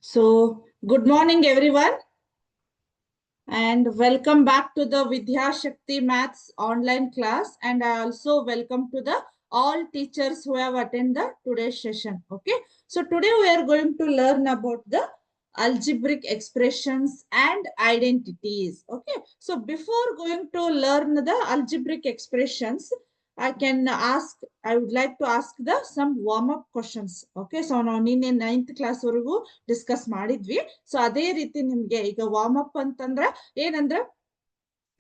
So, good morning, everyone, and welcome back to the Vidya Shakti Maths online class. And I also welcome to the all teachers who have attended today's session. Okay, so today we are going to learn about the algebraic expressions and identities. Okay, so before going to learn the algebraic expressions, I would like to ask some warm-up questions. Okay, so ನಾವು ನಿನ್ನೆ 9th class ವರೆಗೂ discuss ಮಾಡಿದ್ವಿ. So ಅದೇ ರೀತಿ ನಿಮ್ಗೆ ಈಗ warm up ಅಂತಂದ್ರ ಏನಂದ್ರ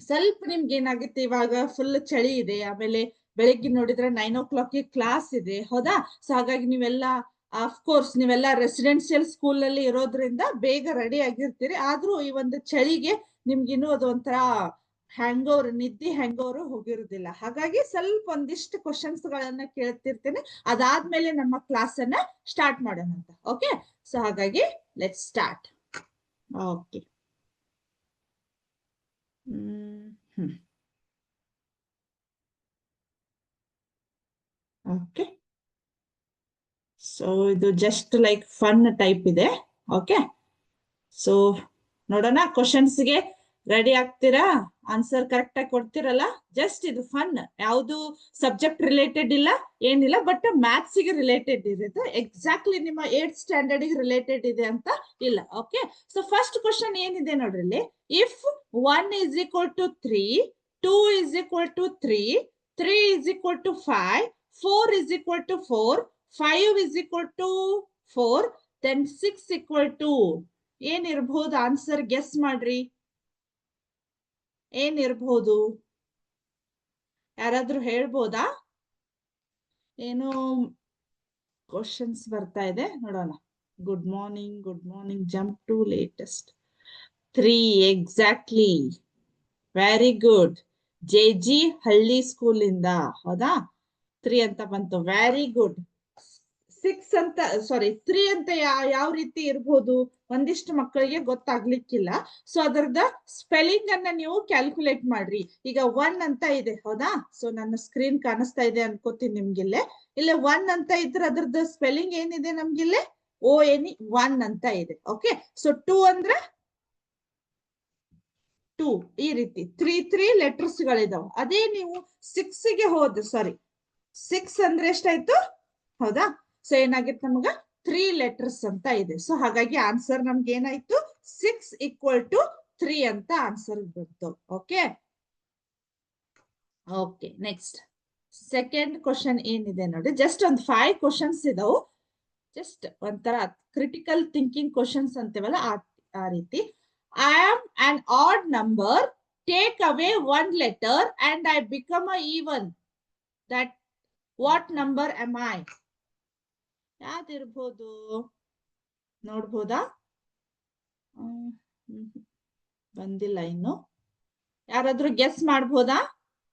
ಸ್ವಲ್ಪ ನಿಮ್ಗೆ ಏನಾಗುತ್ತೆ, ಇವಾಗ ಫುಲ್ ಚಳಿ ಇದೆ, ಆಮೇಲೆ ಬೆಳಿಗ್ಗೆ ನೋಡಿದ್ರೆ 9 o'clock ಕ್ಲಾಸ್ ಇದೆ, ಹೌದಾ? ಸೊ ಹಾಗಾಗಿ ನೀವೆಲ್ಲ ಕೋರ್ಸ್ ನೀವೆಲ್ಲ ರೆಸಿಡೆನ್ಷಿಯಲ್ ಸ್ಕೂಲ್ ಅಲ್ಲಿ ಇರೋದ್ರಿಂದ ಬೇಗ ರೆಡಿ ಆಗಿರ್ತೀರಿ. ಆದ್ರೂ ಈ ಒಂದು ಚಳಿಗೆ ನಿಮ್ಗಿನ್ನೂ ಅದು ಒಂಥರ ನಿದ್ದೆ ಹ್ಯಾಂಗೋವರ್ ಹೋಗಿರುದಿಲ್ಲ. ಹಾಗಾಗಿ ಸ್ವಲ್ಪ ಒಂದಿಷ್ಟು ಕ್ವಶನ್ಸ್ ಗಳನ್ನ ಕೇಳ್ತಿರ್ತೇನೆ. ಅದಾದ್ಮೇಲೆ ನಮ್ಮ ಕ್ಲಾಸ್ ಅನ್ನ ಸ್ಟಾರ್ಟ್ ಮಾಡೋಣ ಅಂತ. ಓಕೆ, ಸೊ ಹಾಗಾಗಿ let's start. Okay, okay, so ಇದು ಜಸ್ಟ್ ಲೈಕ್ ಫನ್ ಟೈಪ್ ಇದೆ. ಓಕೆ, ಸೊ ನೋಡೋಣ, ಕ್ವಶನ್ಸ್ಗೆ ರೆಡಿ ಆಗ್ತೀರಾ? ಆನ್ಸರ್ ಕರೆಕ್ಟ್ ಆಗಿ ಕೊಡ್ತಿರಲ್ಲ? ಜಸ್ಟ್ ಇದು ಫನ್, ಯಾವುದು ಸಬ್ಜೆಕ್ಟ್ ರಿಲೇಟೆಡ್ ಇಲ್ಲ, ಏನಿಲ್ಲ, ಬಟ್ ಮ್ಯಾಥ್ಸ್ ಗೆ ರಿಲೇಟೆಡ್ ಇದೆ. ಎಕ್ಸಾಕ್ಟ್ಲಿ ನಿಮ್ಮ 8th ಸ್ಟ್ಯಾಂಡರ್ಡ್ ಗೆ ರಿಲೇಟೆಡ್ ಇದೆ ಅಂತ ಇಲ್ಲ. ಓಕೆ, ಸೊ ಫಸ್ಟ್ ಕ್ವಶನ್ ಏನಿದೆ ನೋಡ್ರಿ ಇಲ್ಲಿ. If 1 is equal to 3, 2 is equal to 3, 3 is equal to 5, 4 is equal to 4, 5 is equal to 4, then 6 equal to ಏನಿರ್ಬಹುದು? ಆನ್ಸರ್ ಗೆಸ್ ಮಾಡ್ರಿ, ಏನಿರ್ಬಹುದು? ಯಾರಾದ್ರೂ ಹೇಳ್ಬೋದಾ? ಏನು ಕ್ವಶನ್ಸ್ ಬರ್ತಾ ಇದೆ ನೋಡೋಣ. Good morning, good morning, jump to latest. 3 exactly, very good. JG. Halli school ಇಂದ, ಹೌದಾ? 3 ಅಂತ ಬಂತು, ವೆರಿ ಗುಡ್. 6 ಅಂತ, ಸಾರಿ 3 ಅಂತ ಯಾವ ರೀತಿ ಇರ್ಬೋದು ಒಂದಿಷ್ಟು ಮಕ್ಕಳಿಗೆ ಗೊತ್ತಾಗ್ಲಿಕ್ಕಿಲ್ಲ. ಸೊ ಅದರದ ಸ್ಪೆಲ್ಲಿಂಗ್ ಅನ್ನ ನೀವು ಕ್ಯಾಲ್ಕುಲೇಟ್ ಮಾಡ್ರಿ. ಈಗ 1 ಅಂತ ಇದೆ, ಹೌದಾ? ಸೊ ನನ್ನ ಸ್ಕ್ರೀನ್ ಕಾಣಿಸ್ತಾ ಇದೆ ಅನ್ಕೋತೀನಿ ನಿಮ್ಗಿಲ್ಲೇ. ಇಲ್ಲೇ 1 ಅಂತ ಇದ್ರೆ ಅದ್ರದ್ದು ಸ್ಪೆಲ್ಲಿಂಗ್ ಏನಿದೆ ನಮ್ಗಿಲ್ಲೇ? ONE 1 ಅಂತ ಇದೆ. ಓಕೆ, ಸೊ 2 ಅಂದ್ರೆ 2, ಈ ರೀತಿ 3 ಲೆಟರ್ಸ್ ಗಳಿದಾವೆ. ಅದೇ ನೀವು 6 ಗೆ ಹೋದ್ರೆ, ಸಾರಿ 6 ಅಂದ್ರೆ ಎಷ್ಟಾಯ್ತು, ಹೌದಾ? ಸೊ ಏನಾಗಿತ್ತು ನಮಗ 3 ಲೆಟರ್ಸ್ ಅಂತ ಇದೆ. ಸೊ ಹಾಗಾಗಿ ಆನ್ಸರ್ ನಮ್ಗೆ ಏನಾಯ್ತು? 6 equal to 3 ಅಂತ ಆನ್ಸರ್ ಬಂತು. Okay, okay, next second question ಏನಿದೆ ನೋಡಿ. ಜಸ್ಟ್ ಒಂದು 5 ಕ್ವಶನ್ಸ್ ಇದಾವು. ಜಸ್ಟ್ ಒಂಥರ ಕ್ರಿಟಿಕಲ್ ಥಿಂಕಿಂಗ್ ಕ್ವಶನ್ಸ್ ಅಂತೀವಲ್ಲ, ಆ ರೀತಿ. I am on odd number, take away 1 letter and I become a even. That what number am I? ಯಾವ್ದಿರ್ಬೋದು ನೋಡ್ಬೋದಾ? ಬಂದಿಲ್ಲ ಇನ್ನು. ಯಾರಾದ್ರೂ ಗೆಸ್ ಮಾಡ್ಬೋದಾ?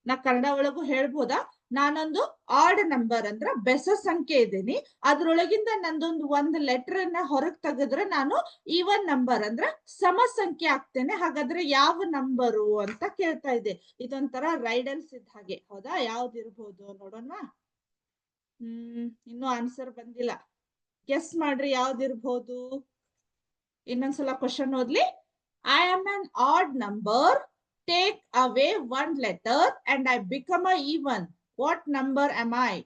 ನಾ ಕನ್ನಡ ಒಳಗೂ ಹೇಳ್ಬೋದಾ? ನಾನೊಂದು ಆಡ್ ನಂಬರ್ ಅಂದ್ರ ಬೆಸ ಸಂಖ್ಯೆ ಇದ್ದೀನಿ, ಅದ್ರೊಳಗಿಂದ ನಂದೊಂದು 1 ಲೆಟರ್ ಅನ್ನ ಹೊರಗ್ ತೆಗೆದ್ರೆ ನಾನು ಈವನ್ ನಂಬರ್ ಅಂದ್ರ ಸಮ ಸಂಖ್ಯೆ ಆಗ್ತೇನೆ. ಹಾಗಾದ್ರೆ ಯಾವ ನಂಬರು ಅಂತ ಕೇಳ್ತಾ ಇದೆ. ಇದೊಂಥರ ರೈಡಲ್ಸ್ ಇದ್ದ ಹಾಗೆ, ಹೌದಾ? ಯಾವ್ದಿರ್ಬೋದು ನೋಡೋಣ. ಇನ್ನೂ ಆನ್ಸರ್ ಬಂದಿಲ್ಲ. ಗೆಸ್ ಮಾಡ್ರಿ, ಯಾವ್ದಿರ್ಬೋದು? ಇನ್ನೊಂದ್ಸಲ ಕ್ವಶನ್ ಓದ್ಲಿ. I am an odd number, take away 1 letter and I become a even. What number am I?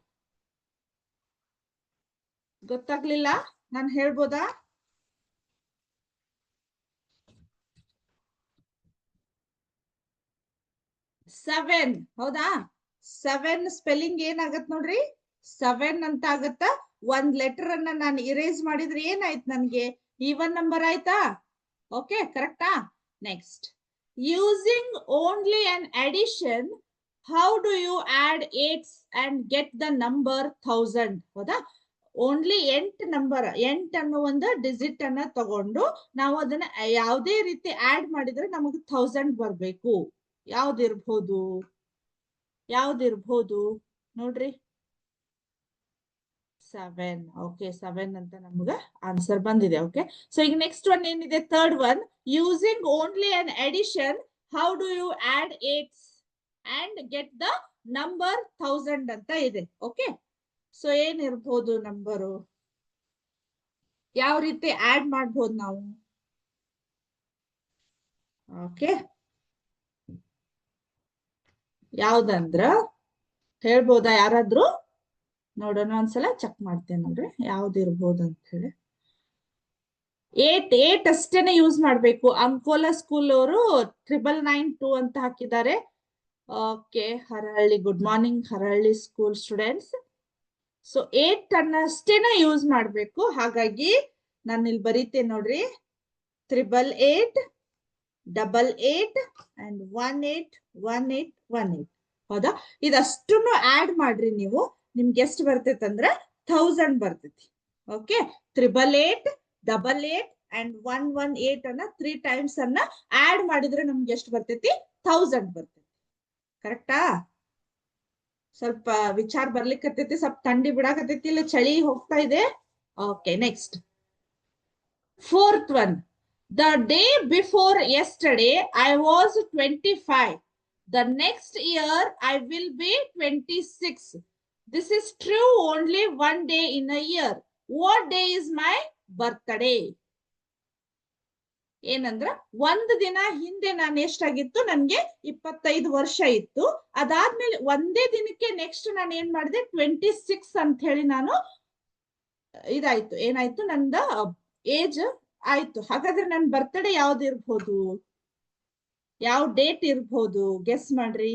ಗೊತ್ತಾಗ್ಲಿಲ್ಲ? ನಾನು ಹೇಳ್ಬೋದಾ? ಸೆವೆನ್, ಹೌದಾ? 7 ಸ್ಪೆಲ್ಲಿಂಗ್ ಏನಾಗತ್ ನೋಡ್ರಿ, 7 ಅಂತ ಆಗತ್ತ. 1 ಲೆಟರ್ ಅನ್ನ ನಾನು ಇರೇಸ್ ಮಾಡಿದ್ರೆ ಏನಾಯ್ತು ನನ್ಗೆ? ಈವನ್ ನಂಬರ್ ಆಯ್ತಾ? ಓಕೆ, ಕರೆಕ್ಟಾ? Next, using only an addition, how do you add 8s and get the number 1000? ಹೌದಾ? ಓನ್ಲಿ 8 ನಂಬರ್, 8 ಅನ್ನೋ ಒಂದು ಡಿಜಿಟ್ ಅನ್ನ ತಗೊಂಡು ನಾವು ಅದನ್ನ ಯಾವುದೇ ರೀತಿ ಆಡ್ ಮಾಡಿದ್ರೆ ನಮಗೆ 1000 ಬರ್ಬೇಕು. ಯಾವ್ದಿರ್ಬೋದು? ಯಾವ್ದಿರ್ಬೋದು ನೋಡ್ರಿ. 7. ಓಕೆ, 7 ಅಂತ ನಮ್ಗೆ ಆನ್ಸರ್ ಬಂದಿದೆ. ಓಕೆ, ಸೊ ಈಗ ನೆಕ್ಸ್ಟ್ ಒನ್ ಏನಿದೆ, third one. Using only an addition, how do you add 8s and get the number 1000 ಅಂತ ಇದೆ. ಓಕೆ, ಸೊ ಏನಿರ್ಬೋದು ನಂಬರು? ಯಾವ ರೀತಿ ಆಡ್ ಮಾಡ್ಬೋದು ನಾವು? ಓಕೆ, ಯಾವ್ದಂದ್ರ ಹೇಳ್ಬೋದಾ ಯಾರಾದ್ರೂ? ನೋಡೋಣ, ಒಂದ್ಸಲ ಚೆಕ್ ಮಾಡ್ತೇನೆ ನೋಡ್ರಿ ಯಾವ್ದಿರ್ಬೋದು ಅಂತ ಹೇಳಿ. 8 ಅಷ್ಟೇನೆ ಯೂಸ್ ಮಾಡ್ಬೇಕು. ಅಂಕೋಲಾ ಸ್ಕೂಲ್ ಅವರು 9992 ಅಂತ ಹಾಕಿದ್ದಾರೆ. Okay, Harahalli, good morning Harahalli school students. So 8 ಅನ್ನಷ್ಟೇನೆ ಯೂಸ್ ಮಾಡ್ಬೇಕು. ಹಾಗಾಗಿ ನಾನು ಇಲ್ಲಿ ಬರೀತೇನೆ ನೋಡ್ರಿ, 888, 88 and 181818. ಹೌದಾ? ಇದಷ್ಟನ್ನು ಆಡ್ ಮಾಡ್ರಿ ನೀವು. ನಿಮ್ಗೆ ಎಷ್ಟು ಬರ್ತೈತೆ ಅಂದ್ರೆ 1000 ಬರ್ತೈತಿ. ಓಕೆ, 888, 88 and 118 ಅನ್ನ 3 times ಅನ್ನ ಆಡ್ ಮಾಡಿದ್ರೆ ನಮ್ಗೆ ಎಷ್ಟು ಬರ್ತೈತಿ? 1000 ಬರ್ತೈತಿ. ಕರೆಕ್ಟಾ? ಸ್ವಲ್ಪ ವಿಚಾರ ಬರ್ಲಿಕ್ಕತ್ತೈತಿ, ಸ್ವಲ್ಪ ಥಂಡಿ ಬಿಡಾಕತ್ತೈತಿ, ಇಲ್ಲ ಚಳಿ ಹೋಗ್ತಾ ಇದೆ. Okay, next 4th one. The day before yesterday I was 25. The next year I will be 26. This is true only one day in a year. What day is my birthday? ಏನಂದ್ರ ಒಂದ್ ದಿನ ಹಿಂದೆ ನಾನು ಎಷ್ಟಾಗಿತ್ತು, ನನ್ಗೆ 25 ವರ್ಷ ಇತ್ತು. ಅದಾದ್ಮೇಲೆ ಒಂದೇ ದಿನಕ್ಕೆ ನೆಕ್ಸ್ಟ್ ನಾನು ಏನ್ ಮಾಡಿದೆ, 26 ಅಂತ ಹೇಳಿ ನಾನು ಇದಾಯ್ತು, ಏನಾಯ್ತು, ನಂದ ಏಜ್ ಆಯ್ತು. ಹಾಗಾದ್ರೆ ನನ್ ಬರ್ತ್ಡೇ ಯಾವ್ದು ಇರ್ಬೋದು? ಯಾವ ಡೇಟ್ ಇರ್ಬೋದು? ಗೆಸ್ ಮಾಡ್ರಿ.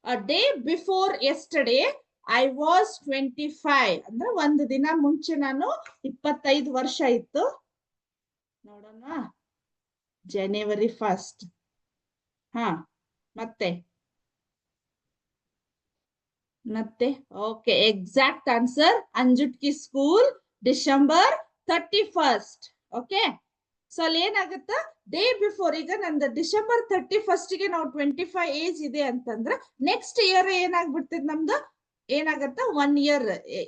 A day before yesterday I was 25 ಅಂದ್ರೆ ಒಂದು ದಿನ ಮುಂಚೆ ನಾನು 25 ವರ್ಷ ಇತ್ತು. ನೋಡೋಣ, January 1st. ಮತ್ತೆ okay, exact answer Anjutki school, December 31st. Okay, so ಅಲ್ಲಿ ಏನಾಗುತ್ತ, ಡೇ ಬಿಫೋರ್, ಈಗ ನಂದು December 31st ಗೆ ನಾವು 25 ಏಜ್ ಇದೆ ಅಂತಂದ್ರೆ ನೆಕ್ಸ್ಟ್ ಇಯರ್ ಏನಾಗ್ಬಿಡ್ತದೆ, ನಮ್ದು ಏನಾಗತ್ತ, 1 year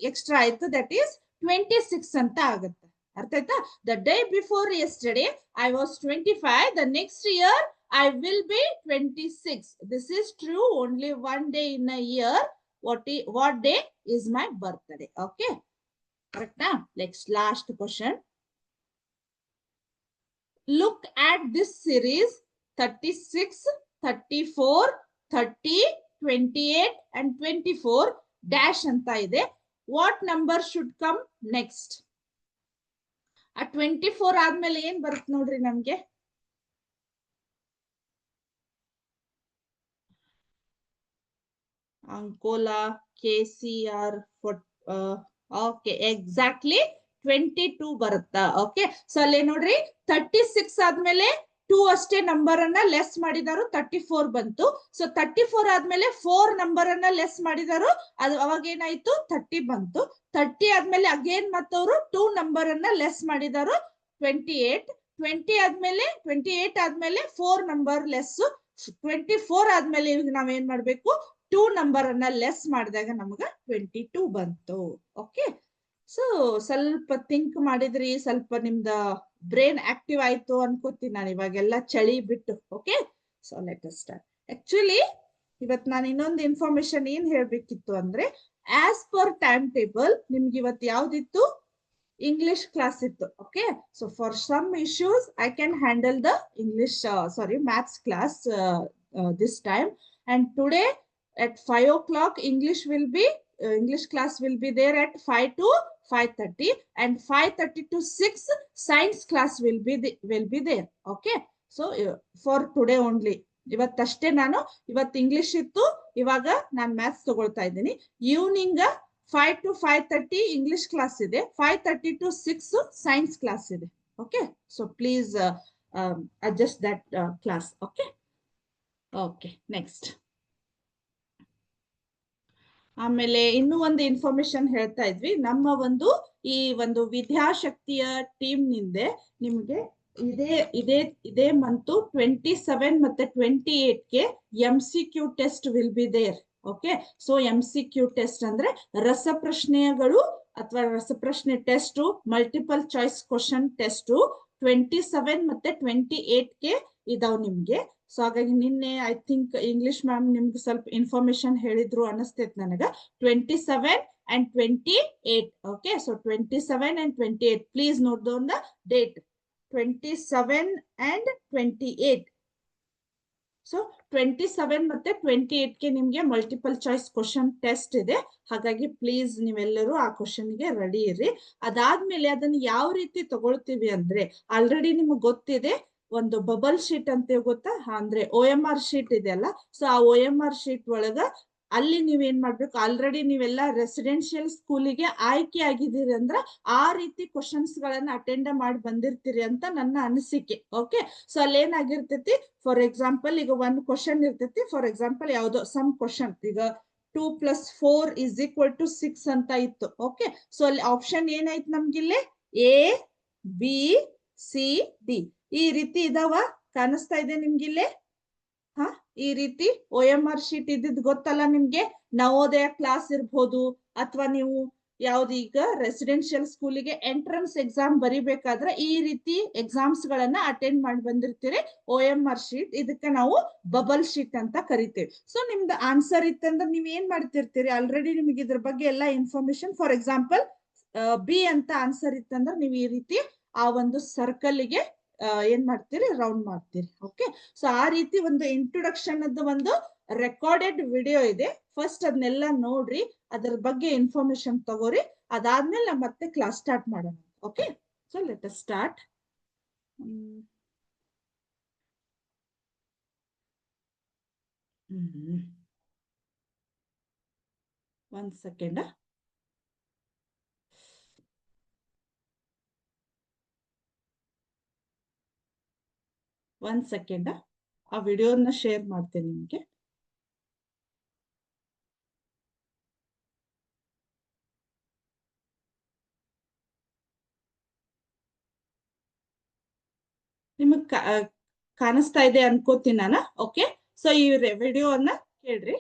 ಎಕ್ಸ್ಟ್ರಾ ಆಯ್ತು, ದಟ್ ಈಸ್ 26 ಅಂತ ಆಗತ್ತೆ. ಅರ್ಥ ಆಯ್ತಾ? The day before yesterday I was 25, the next year I will be 26. This is true only one day in a year. what day is my birthday? Okay, correct? Next, last question. Look at this series 36, 34, 30, 28 and 24 dash anta ide. What number should come next? ಆ 24 ಆದ್ಮೇಲೆ ಏನ್ ಬರುತ್ತೆ ನೋಡ್ರಿ ನಮ್ಗೆ? Ankola, KCR, okay, exactly 22 ಬರುತ್ತಾ? Okay, so ಅಲ್ಲಿ ನೋಡ್ರಿ 36 ಆದ್ಮೇಲೆ 2 ಅಷ್ಟೇ ನಂಬರ್ ಅನ್ನ ಲೆಸ್ ಮಾಡಿದಾರು, 34 ಬಂತು. ಸೊ 34 ಆದ್ಮೇಲೆ 4 ನಂಬರ್ ಅನ್ನ ಲೆಸ್ ಮಾಡಿದಾರು, ಅದು ಅವಾಗ ಏನಾಯ್ತು, 30 ಬಂತು. 30 ಆದ್ಮೇಲೆ ಅಗೇನ್ ಮತ್ತವರು 2 ನಂಬರ್ ಅನ್ನ ಲೆಸ್ ಮಾಡಿದಾರು, 28. 28 ಆದ್ಮೇಲೆ 4 ನಂಬರ್ ಲೆಸ್, 24 ಆದ್ಮೇಲೆ ಈಗ ನಾವೇನ್ ಮಾಡ್ಬೇಕು, 2 ನಂಬರ್ ಅನ್ನ ಲೆಸ್ ಮಾಡಿದಾಗ ನಮಗ 22 ಬಂತು. ಓಕೆ, ಸೊ ಸ್ವಲ್ಪ ಥಿಂಕ್ ಮಾಡಿದ್ರಿ, ಸ್ವಲ್ಪ ನಿಮ್ದ ಬ್ರೈನ್ ಆಕ್ಟಿವ್ ಆಯ್ತು ಅನ್ಕೋತೀನಿ ನಾನು ಇವಾಗೆಲ್ಲ ಚಳಿ ಬಿಟ್ಟು. Okay, so let us start. Actually ಇವತ್ತು ನಾನು ಇನ್ನೊಂದು ಇನ್ಫಾರ್ಮೇಶನ್ ಏನ್ ಹೇಳ್ಬೇಕಿತ್ತು ಅಂದ್ರೆ, ಆಸ್ ಪರ್ ಟೈಮ್ ಟೇಬಲ್ ನಿಮ್ಗೆ ಇವತ್ತು ಯಾವ್ದಿತ್ತು, ಇಂಗ್ಲಿಷ್ ಕ್ಲಾಸ್ ಇತ್ತು. Okay, so for some issues I can handle the English maths class this time, and today at 5 o'clock English class will be there at 5 to 5:30, and 5:30 to 6 science class will be there. Okay, so for today only, ಇವತ್ತಷ್ಟೇ ನಾನು, ಇವತ್ತು English ಇತ್ತು, ಇವಾಗ ನಾನು maths ತಗೊಳ್ತಾ ಇದ್ದೀನಿ. Evening 5 to 5:30 English class ಇದೆ, 5:30 to 6 science class ಇದೆ. Okay, so please adjust that class. Okay, next. ಆಮೇಲೆ ಇನ್ನೂ ಒಂದು ಇನ್ಫಾರ್ಮೇಶನ್ ಹೇಳ್ತಾ ಇದ್ವಿ, ನಮ್ಮ ಈ ಒಂದು ವಿದ್ಯಾಶಕ್ತಿಯ ಟೀಮ್ ನಿಂದ ನಿಮ್ಗೆ ಇದೇ ಮಂತ್ 27 ಮತ್ತೆ 28ಗೆ MCQ test will be there. Okay, so MCQ test ಅಂದ್ರೆ ರಸಪ್ರಶ್ನೆಗಳು ಅಥವಾ ರಸಪ್ರಶ್ನೆ test, multiple choice question test 27 ಮತ್ತೆ 28ಗೆ ಇದಾವ್ ನಿಮ್ಗೆ. ಸೊ ಹಾಗಾಗಿ ನಿನ್ನೆ ಐ ಥಿಂಕ್ ಇಂಗ್ಲಿಷ್ ಮ್ಯಾಮ್ ನಿಮ್ಗೆ ಸ್ವಲ್ಪ ಇನ್ಫಾರ್ಮೇಶನ್ ಹೇಳಿದ್ರು ಅನಿಸ್ತೈತೆ ನನಗೆ. 27 and 28. Okay, so 27 and 28. Please note down the date. 27 and 28. So 27 ಮತ್ತೆ 28ಗೆ ನಿಮ್ಗೆ ಮಲ್ಟಿಪಲ್ ಚಾಯ್ಸ್ ಕ್ವಶನ್ ಟೆಸ್ಟ್ ಇದೆ. ಹಾಗಾಗಿ ಪ್ಲೀಸ್ ನೀವೆಲ್ಲರೂ ಆ ಕ್ವಶನ್ಗೆ ರೆಡಿ ಇರ್ರಿ. ಅದಾದ್ಮೇಲೆ ಅದನ್ನ ಯಾವ ರೀತಿ ತಗೊಳ್ತೀವಿ ಅಂದ್ರೆ, ಆಲ್ರೆಡಿ ನಿಮ್ಗೆ ಗೊತ್ತಿದೆ ಒಂದು ಬಬಲ್ ಶೀಟ್ ಅಂತ ಗೊತ್ತಾ, ಅಂದ್ರೆ OMR ಶೀಟ್ ಇದೆಯಲ್ಲ. ಸೊ ಆ OMR ಶೀಟ್ ಒಳಗ ಅಲ್ಲಿ ನೀವೇನ್ ಮಾಡ್ಬೇಕು, ಆಲ್ರೆಡಿ ನೀವೆಲ್ಲ ರೆಸಿಡೆನ್ಶಿಯಲ್ ಸ್ಕೂಲಿಗೆ ಆಯ್ಕೆ ಆಗಿದ್ದೀರಿ ಅಂದ್ರ ಆ ರೀತಿ ಕ್ವಶನ್ಸ್ ಗಳನ್ನ ಅಟೆಂಡ್ ಮಾಡಿ ಬಂದಿರ್ತೀರಿ ಅಂತ ನನ್ನ ಅನಿಸಿಕೆ. ಓಕೆ, ಸೊ ಅಲ್ಲಿ ಏನಾಗಿರ್ತೈತಿ, ಫಾರ್ ಎಕ್ಸಾಂಪಲ್ ಈಗ ಒಂದು ಕ್ವಶನ್ ಇರ್ತೈತಿ. ಫಾರ್ ಎಕ್ಸಾಂಪಲ್ ಯಾವ್ದೋ ಸಮ್ ಕ್ವಶನ್, ಈಗ 2+4 = 6 ಅಂತ ಇತ್ತು. ಓಕೆ, ಸೊ ಅಲ್ಲಿ ಆಪ್ಷನ್ ಏನಾಯ್ತು ನಮ್ಗಿಲ್ಲಿ, A B C D ಈ ರೀತಿ ಇದಾವ, ಕಾಣಿಸ್ತಾ ಇದೆ ನಿಮ್ಗಿಲ್ಲಿ. ಹ, ಈ ರೀತಿ OMR ಶೀಟ್ ಇದ್ದಿದ್ ಗೊತ್ತಲ್ಲ ನಿಮ್ಗೆ. ನವೋದಯ ಕ್ಲಾಸ್ ಇರ್ಬೋದು, ಅಥವಾ ನೀವು ಯಾವ್ದೀಗ ರೆಸಿಡೆನ್ಶಿಯಲ್ ಸ್ಕೂಲಿಗೆ ಎಂಟ್ರೆನ್ಸ್ ಎಕ್ಸಾಮ್ ಬರಿಬೇಕಾದ್ರೆ ಈ ರೀತಿ ಎಕ್ಸಾಮ್ಸ್ ಗಳನ್ನ ಅಟೆಂಡ್ ಮಾಡಿ ಬಂದಿರ್ತೀರಿ. OMR ಶೀಟ್, ಇದಕ್ಕೆ ನಾವು ಬಬಲ್ ಶೀಟ್ ಅಂತ ಕರಿತೇವೆ. ಸೊ ನಿಮ್ದು ಆನ್ಸರ್ ಇತ್ತಂದ್ರೆ ನೀವ್ ಏನ್ ಮಾಡ್ತಿರ್ತೀರಿ, ಆಲ್ರೆಡಿ ನಿಮ್ಗೆ ಇದ್ರ ಬಗ್ಗೆ ಎಲ್ಲ ಇನ್ಫಾರ್ಮೇಶನ್. ಫಾರ್ ಎಕ್ಸಾಂಪಲ್ ಬಿ ಅಂತ ಆನ್ಸರ್ ಇತ್ತಂದ್ರೆ ನೀವು ಈ ರೀತಿ ಆ ಒಂದು ಸರ್ಕಲ್ಗೆ ಏನ್ ಮಾಡ್ತೀರಿ, ರೌಂಡ್ ಮಾಡ್ತೀರಿ. ಓಕೆ, ಸೊ ಆ ರೀತಿ ಒಂದು ಇಂಟ್ರೊಡಕ್ಷನ್ ಅದು ಒಂದು ರೆಕಾರ್ಡೆಡ್ ವಿಡಿಯೋ ಇದೆ. ಫಸ್ಟ್ ಅದನ್ನೆಲ್ಲ ನೋಡ್ರಿ, ಅದರ ಬಗ್ಗೆ ಇನ್ಫಾರ್ಮೇಶನ್ ತಗೋರಿ. ಅದಾದ್ಮೇಲೆ ನಾವು ಮತ್ತೆ ಕ್ಲಾಸ್ ಸ್ಟಾರ್ಟ್ ಮಾಡೋಣ. Okay, so let us start. ಒಂದ್ ಸೆಕೆಂಡ್. ಆ ವಿಡಿಯೋನ ಶೇರ್ ಮಾಡ್ತೇನೆ ನಿಮ್ಗೆ. ನಿಮಗ್ ಕಾಣಿಸ್ತಾ ಇದೆ ಅನ್ಕೋತೀನಿ ನಾನು. ಓಕೆ, ಸೊ ಈ ವಿಡಿಯೋವನ್ನ ಕೇಳ್ರಿ.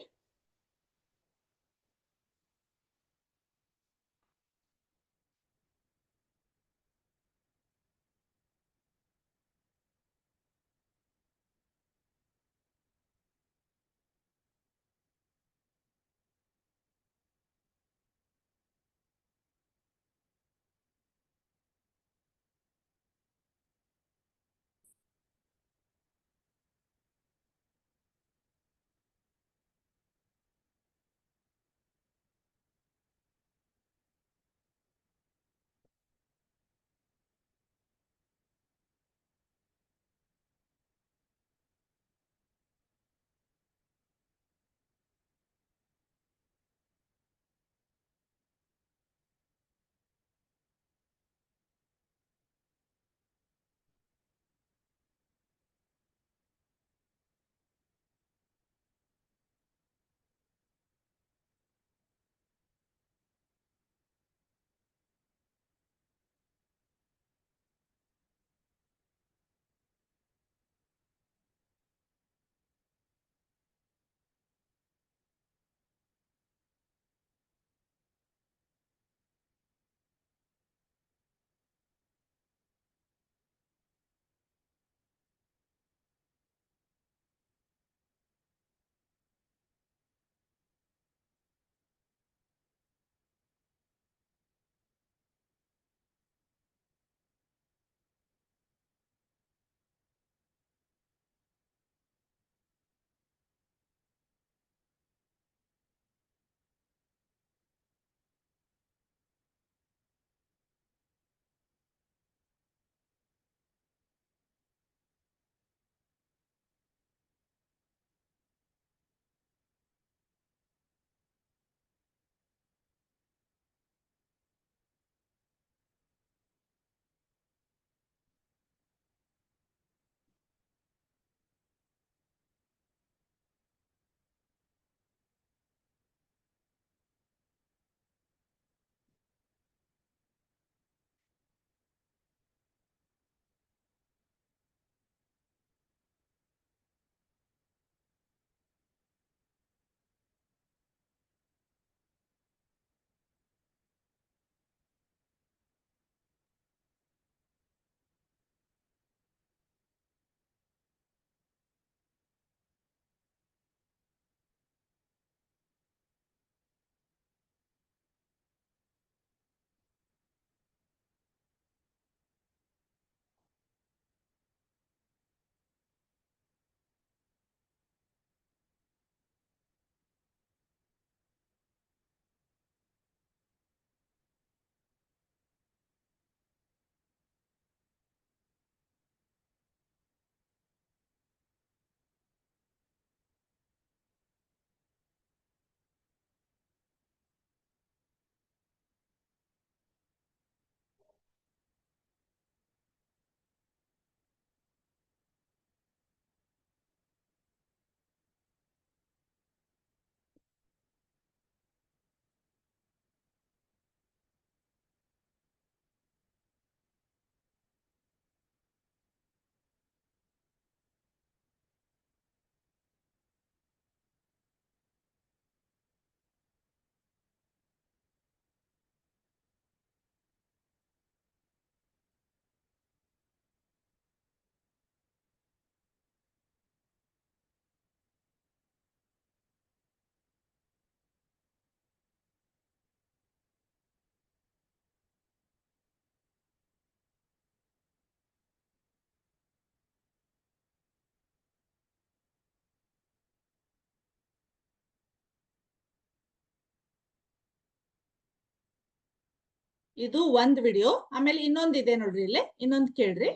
ಇದು ಒಂದ್ ವಿಡಿಯೋ. ಆಮೇಲೆ ಇನ್ನೊಂದ್ ಇದೆ ನೋಡ್ರಿ, ಇಲ್ಲಿ ಇನ್ನೊಂದ್ ಕೇಳ್ರಿ.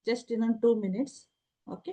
ಜಸ್ಟ್ ಇನ್ನೊಂದು 2 minutes. ಓಕೆ.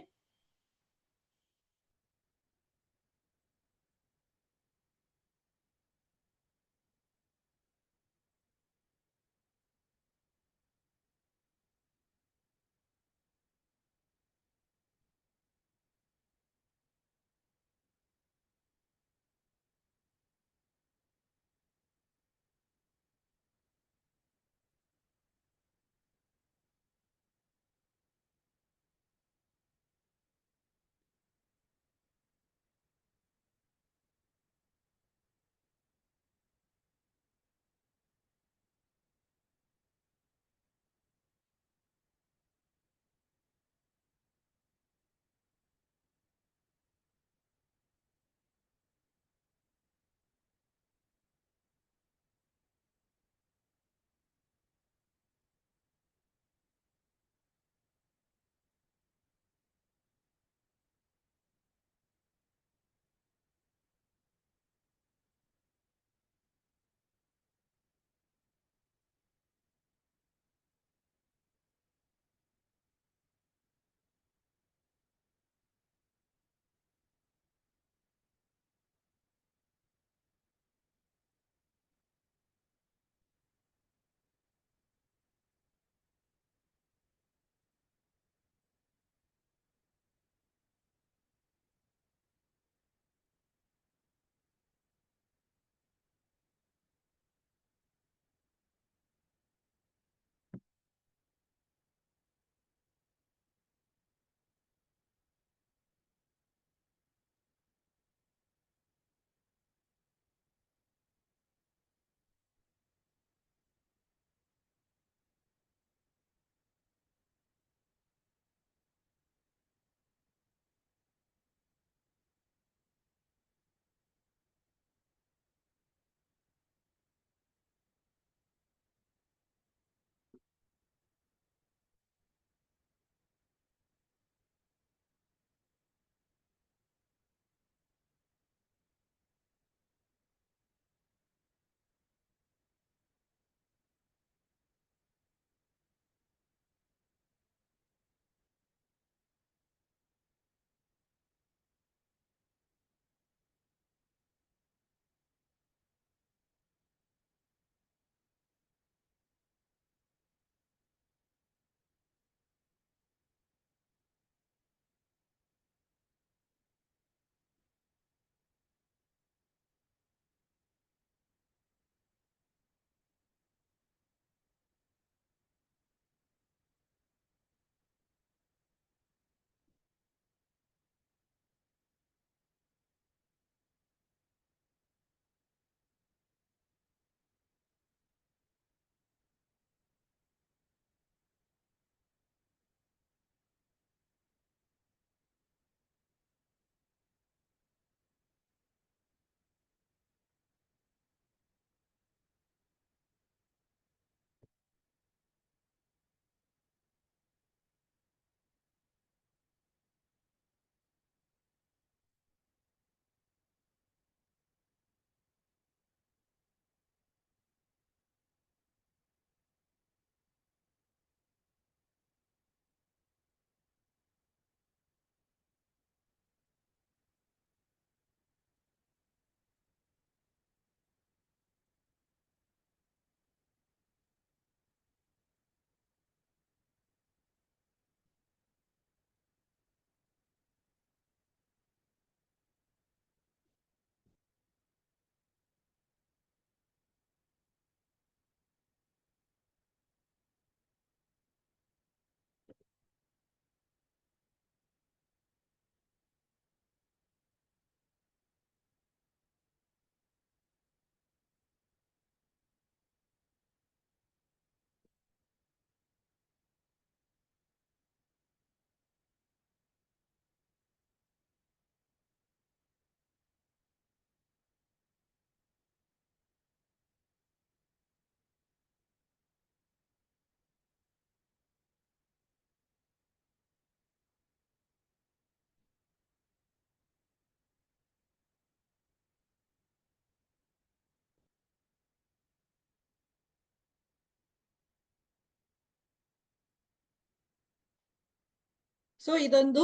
ಸೊ ಇದೊಂದು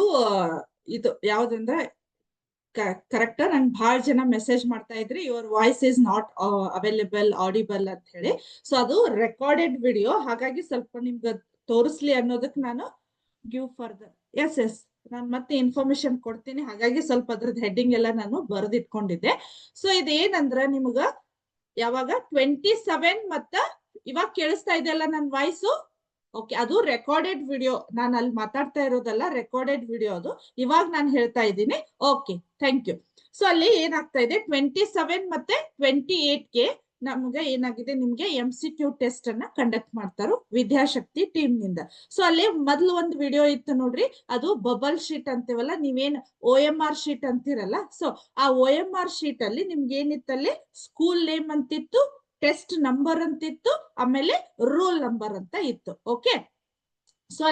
ಇದು ಯಾವ್ದಂದ್ರೆ ಕರೆಕ್ಟ್ ನಂಗೆ ಬಹಳ ಜನ ಮೆಸೇಜ್ ಮಾಡ್ತಾ ಇದ್ರಿ your voice is not available audible ಅಂತ ಹೇಳಿ. ಸೊ ಅದು ರೆಕಾರ್ಡೆಡ್ ವಿಡಿಯೋ, ಹಾಗಾಗಿ ಸ್ವಲ್ಪ ನಿಮ್ಗೆ ತೋರಿಸ್ಲಿ ಅನ್ನೋದಕ್ಕೆ ನಾನು ಗಿವ್ ಫರ್ದರ್ ಎಸ್ ನಾನು ಮತ್ತೆ ಇನ್ಫಾರ್ಮೇಶನ್ ಕೊಡ್ತೀನಿ, ಹಾಗಾಗಿ ಸ್ವಲ್ಪ ಅದ್ರದ್ದು ಹೆಡ್ಡಿಂಗ್ ಎಲ್ಲ ನಾನು ಬರೆದಿಟ್ಕೊಂಡಿದ್ದೆ. ಸೊ ಇದೇನಂದ್ರ ನಿಮ್ಗ ಯಾವಾಗ 27 ಮತ್ತ ಇವಾಗ ಕೇಳಿಸ್ತಾ ಇದೆಯಲ್ಲ ನನ್ನ ವಾಯ್ಸು? ಓಕೆ, ಅದು ರೆಕಾರ್ಡೆಡ್ ವಿಡಿಯೋ, ನಾನು ಅಲ್ಲಿ ಮಾತಾಡ್ತಾ ಇರೋದಲ್ಲ, ರೆಕಾರ್ಡೆಡ್ ವಿಡಿಯೋ ಅದು. ಇವಾಗ ನಾನು ಹೇಳ್ತಾ ಇದ್ದೀನಿ. Okay, thank you. ಸೊ ಅಲ್ಲಿ ಏನಾಗ್ತಾ ಇದೆ, 27 ಮತ್ತೆ 28ಗೆ ನಮ್ಗೆ ಏನಾಗಿದೆ, ನಿಮ್ಗೆ MCQ ಟೆಸ್ಟ್ ಅನ್ನ ಕಂಡಕ್ಟ್ ಮಾಡ್ತಾರೋ ವಿದ್ಯಾಶಕ್ತಿ ಟೀಮ್ ನಿಂದ. ಸೊ ಅಲ್ಲಿ ಮೊದ್ಲು ಒಂದು ವಿಡಿಯೋ ಇತ್ತು ನೋಡ್ರಿ, ಅದು ಬಬಲ್ ಶೀಟ್ ಅಂತೀವಲ್ಲ, ನೀವೇನ್ OMR ಶೀಟ್ ಅಂತಿರಲ್ಲ. ಸೊ ಆ OMR ಶೀಟ್ ಅಲ್ಲಿ ನಿಮ್ಗೆ ಏನಿತ್ತಲ್ಲಿ ಸ್ಕೂಲ್ ನೇಮ್ ಅಂತಿತ್ತು, ಟೆಸ್ಟ್ ನಂಬರ್ ಅಂತಿತ್ತು, ಆಮೇಲೆ ರೋಲ್ ನಂಬರ್ ಅಂತ ಇತ್ತು. ಓಕೆ, ಸೊ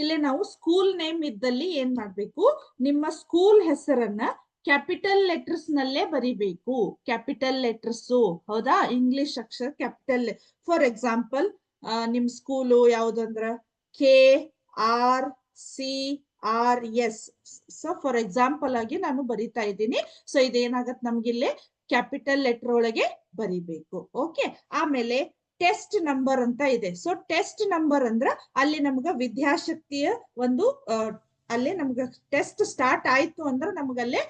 ಇಲ್ಲಿ ನಾವು ಸ್ಕೂಲ್ ನೇಮ್ ಇದ್ದಲ್ಲಿ ಏನ್ ಮಾಡ್ಬೇಕು, ನಿಮ್ಮ ಸ್ಕೂಲ್ ಹೆಸರನ್ನ ಕ್ಯಾಪಿಟಲ್ ಲೆಟರ್ಸ್ ನಲ್ಲೇ ಬರಿಬೇಕು. ಕ್ಯಾಪಿಟಲ್ ಲೆಟರ್ಸ್, ಹೌದಾ? ಇಂಗ್ಲಿಷ್ ಅಕ್ಷರ ಕ್ಯಾಪಿಟಲ್. ಫಾರ್ ಎಕ್ಸಾಂಪಲ್ ನಿಮ್ ಸ್ಕೂಲು ಯಾವ್ದಂದ್ರ KRCRS. ಸೊ ಫಾರ್ ಎಕ್ಸಾಂಪಲ್ ಆಗಿ ನಾನು ಬರಿತಾ ಇದ್ದೀನಿ. ಸೊ ಇದೇನಾಗತ್ ನಮ್ಗಿಲ್ಲಿ ಕ್ಯಾಪಿಟಲ್ ಲೆಟರ್ ಒಳಗೆ ಬರಿಬೇಕು. ಓಕೆ, ಆಮೇಲೆ ಟೆಸ್ಟ್ ನಂಬರ್ ಅಂತ ಇದೆ. ಸೊ ಟೆಸ್ಟ್ ನಂಬರ್ ಅಂದ್ರ ಅಲ್ಲಿ ನಮ್ಗ ವಿದ್ಯಾಶಕ್ತಿಯ ಒಂದು ಅಲ್ಲಿ ನಮ್ಗ ಟೆಸ್ಟ್ ಸ್ಟಾರ್ಟ್ ಆಯ್ತು ಅಂದ್ರೆ ನಮ್ಗಲ್ಲೇ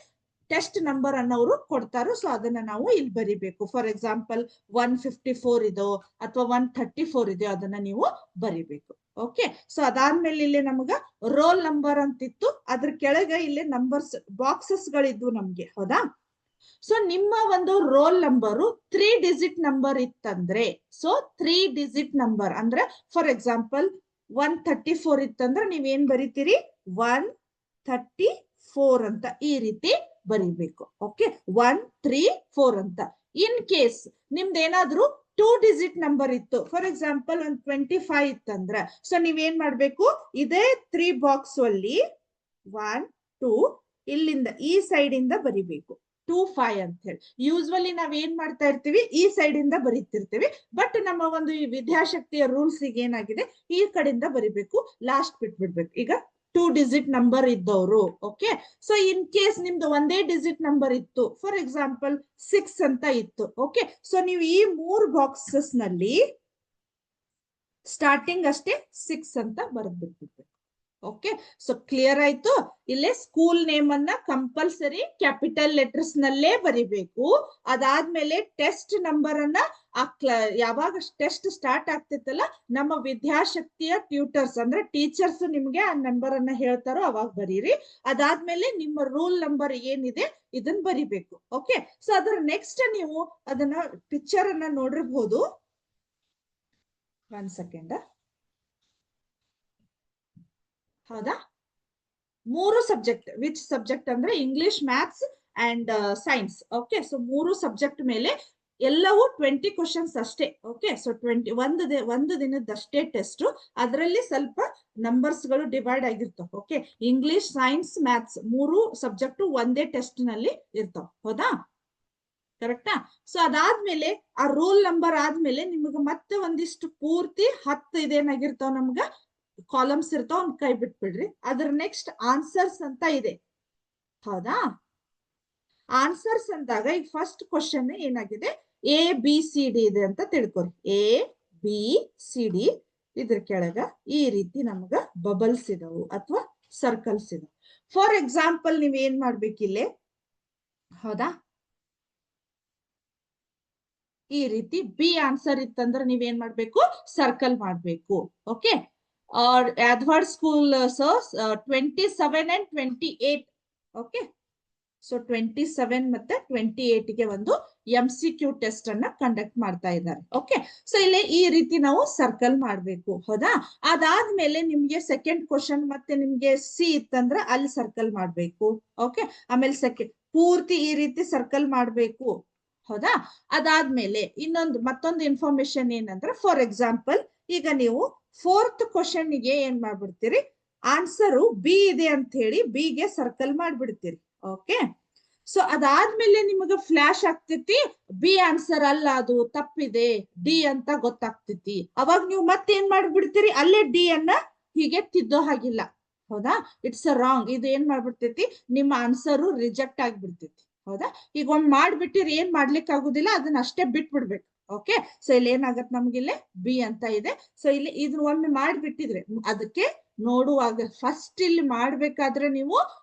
ಟೆಸ್ಟ್ ನಂಬರ್ ಅನ್ನೋರು ಕೊಡ್ತಾರೋ. ಸೊ ಅದನ್ನ ನಾವು ಇಲ್ಲಿ ಬರಿಬೇಕು. ಫಾರ್ ಎಕ್ಸಾಂಪಲ್ 154 ಇದೋ ಅಥವಾ 134 ಇದೆಯೋ ಅದನ್ನ ನೀವು ಬರಿಬೇಕು. ಓಕೆ, ಸೊ ಅದಾದ್ಮೇಲೆ ಇಲ್ಲಿ ನಮ್ಗ ರೋಲ್ ನಂಬರ್ ಅಂತಿತ್ತು, ಅದ್ರ ಕೆಳಗೆ ಇಲ್ಲಿ ನಂಬರ್ಸ್ ಬಾಕ್ಸಸ್ ಗಳಿದ್ವು ನಮ್ಗೆ, ಹೌದಾ? ಸೊ ನಿಮ್ಮ ಒಂದು ರೋಲ್ ನಂಬರು 3 ಡಿಜಿಟ್ ನಂಬರ್ ಇತ್ತಂದ್ರೆ, ಸೊ 3 ಡಿಜಿಟ್ ನಂಬರ್ ಅಂದ್ರೆ ಫಾರ್ ಎಕ್ಸಾಂಪಲ್ 134 ಇತ್ತಂದ್ರೆ ನೀವೇನ್ ಬರಿತೀರಿ, 134 ಅಂತ ಈ ರೀತಿ ಬರಿಬೇಕು. ಓಕೆ, 134 ಅಂತ. ಇನ್ ಕೇಸ್ ನಿಮ್ದೇನಾದ್ರೂ 2 ಡಿಜಿಟ್ ನಂಬರ್ ಇತ್ತು, ಫಾರ್ ಎಕ್ಸಾಂಪಲ್ 25 ಇತ್ತಂದ್ರ, ಸೊ ನೀವೇನ್ ಮಾಡ್ಬೇಕು, ಇದೇ 3 ಬಾಕ್ಸ್ ಅಲ್ಲಿ 1 2 ಇಲ್ಲಿಂದ ಈ ಸೈಡ್ ಇಂದ ಬರಿಬೇಕು 25 ಅಂತ ಹೇಳಿ. ಯೂಸ್ವಲಿ ನಾವ್ ಏನ್ ಮಾಡ್ತಾ ಇರ್ತೀವಿ, ಈ ಸೈಡ್ ಇಂದ ಬರೀತಿರ್ತೀವಿ. ಬಟ್ ನಮ್ಮ ಒಂದು ಈ ವಿದ್ಯಾಶಕ್ತಿಯ ರೂಲ್ಸ್ ಈಗ ಏನಾಗಿದೆ, ಈ ಕಡೆಯಿಂದ ಬರಿಬೇಕು, ಲಾಸ್ಟ್ ಬಿಟ್ಬಿಡ್ಬೇಕು. ಈಗ 2 ಡಿಜಿಟ್ ನಂಬರ್ ಇದ್ದವರು. ಓಕೆ, ಸೊ ಇನ್ ಕೇಸ್ ನಿಮ್ದು ಒಂದೇ ಡಿಜಿಟ್ ನಂಬರ್ ಇತ್ತು, ಫಾರ್ ಎಕ್ಸಾಂಪಲ್ 6 ಅಂತ ಇತ್ತು. ಓಕೆ, ಸೊ ನೀವು ಈ 3 ಬಾಕ್ಸಸ್ ನಲ್ಲಿ ಸ್ಟಾರ್ಟಿಂಗ್ ಅಷ್ಟೇ 6 ಅಂತ ಬರೆದ್ಬಿಟ್ಬಿಡ್ಬೇಕು. ಓಕೆ, ಸೊ ಕ್ಲಿಯರ್ ಆಯ್ತು? ಇಲ್ಲೇ ಸ್ಕೂಲ್ ನೇಮ್ ಅನ್ನ ಕಂಪಲ್ಸರಿ ಕ್ಯಾಪಿಟಲ್ ಲೆಟರ್ಸ್ ನಲ್ಲೇ ಬರಿಬೇಕು. ಅದಾದ್ಮೇಲೆ ಟೆಸ್ಟ್ ನಂಬರ್ ಅನ್ನ ಯಾವಾಗ ಟೆಸ್ಟ್ ಸ್ಟಾರ್ಟ್ ಆಗ್ತಿತ್ತಲ್ಲ, ನಮ್ಮ ವಿದ್ಯಾಶಕ್ತಿಯ ಟ್ಯೂಟರ್ಸ್ ಅಂದ್ರೆ ಟೀಚರ್ಸ್ ನಿಮ್ಗೆ ಆ ನಂಬರ್ ಅನ್ನ ಹೇಳ್ತಾರೋ ಅವಾಗ ಬರೀರಿ. ಅದಾದ್ಮೇಲೆ ನಿಮ್ಮ ರೂಲ್ ನಂಬರ್ ಏನಿದೆ ಇದನ್ನ ಬರಿಬೇಕು. ಓಕೆ, ಸೊ ಅದರ ನೆಕ್ಸ್ಟ್ ನೀವು ಅದನ್ನ ಪಿಕ್ಚರ್ ಅನ್ನ ನೋಡಿರ್ಬಹುದು. 1 ಸೆಕೆಂಡ್. ಹೌದಾ? 3 ಸಬ್ಜೆಕ್ಟ್, ವಿಚ್ ಸಬ್ಜೆಕ್ಟ್ ಅಂದ್ರೆ English, maths and science. Okay, so 3 subject ಮೇಲೆ ಎಲ್ಲವೂ 20 ಕ್ವಶನ್ಸ್ ಅಷ್ಟೇ. ಓಕೆ, ಸೊ 21 ಒಂದು ದಿನದಷ್ಟೇ ಟೆಸ್ಟ್. ಅದರಲ್ಲಿ ಸ್ವಲ್ಪ ನಂಬರ್ಸ್ ಗಳು ಡಿವೈಡ್ ಆಗಿರ್ತಾವ. Okay, English, science, maths 3 subject ಒಂದೇ ಟೆಸ್ಟ್ ನಲ್ಲಿ ಇರ್ತಾವ, ಹೌದಾ? ಕರೆಕ್ಟಾ? ಸೊ ಅದಾದ್ಮೇಲೆ ಆ ರೂಲ್ ನಂಬರ್ ಆದ್ಮೇಲೆ ನಿಮ್ಗೆ ಮತ್ತೆ ಒಂದಿಷ್ಟು ಪೂರ್ತಿ 10 ಇದೇನಾಗಿರ್ತಾವ, ನಮ್ಗ ಕಾಲಮ್ಸ್ ಇರ್ತಾವ, ಒಂದ್ ಕೈ ಬಿಟ್ಬಿಡ್ರಿ. ಅದ್ರ ನೆಕ್ಸ್ಟ್ ಆನ್ಸರ್ಸ್ ಅಂತ ಇದೆ, ಹೌದಾ? ಆನ್ಸರ್ಸ್ ಅಂದಾಗ ಈಗ ಫಸ್ಟ್ ಕ್ವಶನ್ ಏನಾಗಿದೆ, ABCD ಇದೆ ಅಂತ ತಿಳ್ಕೊರಿ. ABCD ಇದ್ರ ಕೆಳಗ ಈ ರೀತಿ ನಮ್ಗ ಬಬಲ್ಸ್ ಇದಾವು ಅಥವಾ ಸರ್ಕಲ್ಸ್ ಇದಾವೆ. ಫಾರ್ ಎಕ್ಸಾಂಪಲ್ ನೀವ್ ಏನ್ ಮಾಡ್ಬೇಕಿಲ್ಲೇ, ಹೌದಾ, ಈ ರೀತಿ ಬಿ ಆನ್ಸರ್ ಇತ್ತಂದ್ರೆ ನೀವೇನ್ ಮಾಡ್ಬೇಕು, ಸರ್ಕಲ್ ಮಾಡ್ಬೇಕು. Okay, Adward school so 27 and 28. Okay, so 27 ಮತ್ತೆ 28 ಗೆ ಒಂದು MCQ ಟೆಸ್ಟ್ ಅನ್ನ ಕಂಡಕ್ಟ್ ಮಾಡ್ತಾ ಇದ್ದಾರೆ. ಓಕೆ, ಸೊ ಇಲ್ಲಿ ಈ ರೀತಿ ನಾವು ಸರ್ಕಲ್ ಮಾಡ್ಬೇಕು, ಹೌದಾ? ಅದಾದ್ಮೇಲೆ ನಿಮ್ಗೆ ಸೆಕೆಂಡ್ ಕ್ವಶನ್ ಮತ್ತೆ ನಿಮ್ಗೆ ಸಿ ಇತ್ತಂದ್ರೆ ಅಲ್ಲಿ ಸರ್ಕಲ್ ಮಾಡ್ಬೇಕು. ಓಕೆ, ಆಮೇಲೆ ಸೆಕೆಂಡ್ ಪೂರ್ತಿ ಈ ರೀತಿ ಸರ್ಕಲ್ ಮಾಡ್ಬೇಕು, ಹೌದಾ? ಅದಾದ್ಮೇಲೆ ಮತ್ತೊಂದು ಇನ್ಫಾರ್ಮೇಶನ್ ಏನಂದ್ರೆ, ಫಾರ್ ಎಕ್ಸಾಂಪಲ್ ಈಗ ನೀವು 4th ಕ್ವಶನ್ ಗೆ ಏನ್ ಮಾಡ್ಬಿಡ್ತೀರಿ, ಆನ್ಸರು ಬಿ ಇದೆ ಅಂತ ಹೇಳಿ ಬಿ ಗೆ ಸರ್ಕಲ್ ಮಾಡ್ಬಿಡ್ತೀರಿ. ಓಕೆ, ಸೊ ಅದಾದ್ಮೇಲೆ ನಿಮಗೆ ಫ್ಲಾಶ್ ಆಗ್ತೈತಿ, ಬಿ ಆನ್ಸರ್ ಅಲ್ಲ, ಅದು ತಪ್ಪಿದೆ, ಡಿ ಅಂತ ಗೊತ್ತಾಗ್ತೈತಿ. ಅವಾಗ ನೀವು ಮತ್ತೇನ್ ಮಾಡ್ಬಿಡ್ತೀರಿ, ಅಲ್ಲೇ ಡಿ ಅನ್ನ ಹೀಗೆ ತಿದ್ದೋ ಹಾಗಿಲ್ಲ, ಹೌದಾ? It's a wrong. ಇದು ಏನ್ ಮಾಡ್ಬಿಡ್ತೈತಿ, ನಿಮ್ಮ ಆನ್ಸರ್ ರಿಜೆಕ್ಟ್ ಆಗ್ಬಿಡ್ತೈತಿ. ಹೌದಾ? ಈಗ ಒಮ್ಮೆ ಮಾಡ್ಬಿಟ್ಟಿರಿ, ಏನ್ ಮಾಡ್ಲಿಕ್ಕೆ ಆಗುದಿಲ್ಲ, ಅದನ್ನ ಅಷ್ಟೇ ಬಿಟ್ಬಿಡ್ಬೇಕು. ಓಕೆ, ಸೊ ಇಲ್ಲಿ ಏನಾಗತ್ತೆ, ನಮ್ಗಿಲ್ಲಿ ಬಿ ಅಂತ ಇದೆ. ಸೊ ಇಲ್ಲಿ ಇದನ್ನ ಒಮ್ಮೆ ಮಾಡ್ಬಿಟ್ಟಿದ್ರೆ ಅದಕ್ಕೆ ನೋಡುವಾಗ ಫಸ್ಟ್ ಇಲ್ಲಿ ಮಾಡ್ಬೇಕಾದ್ರೆ ನೀವು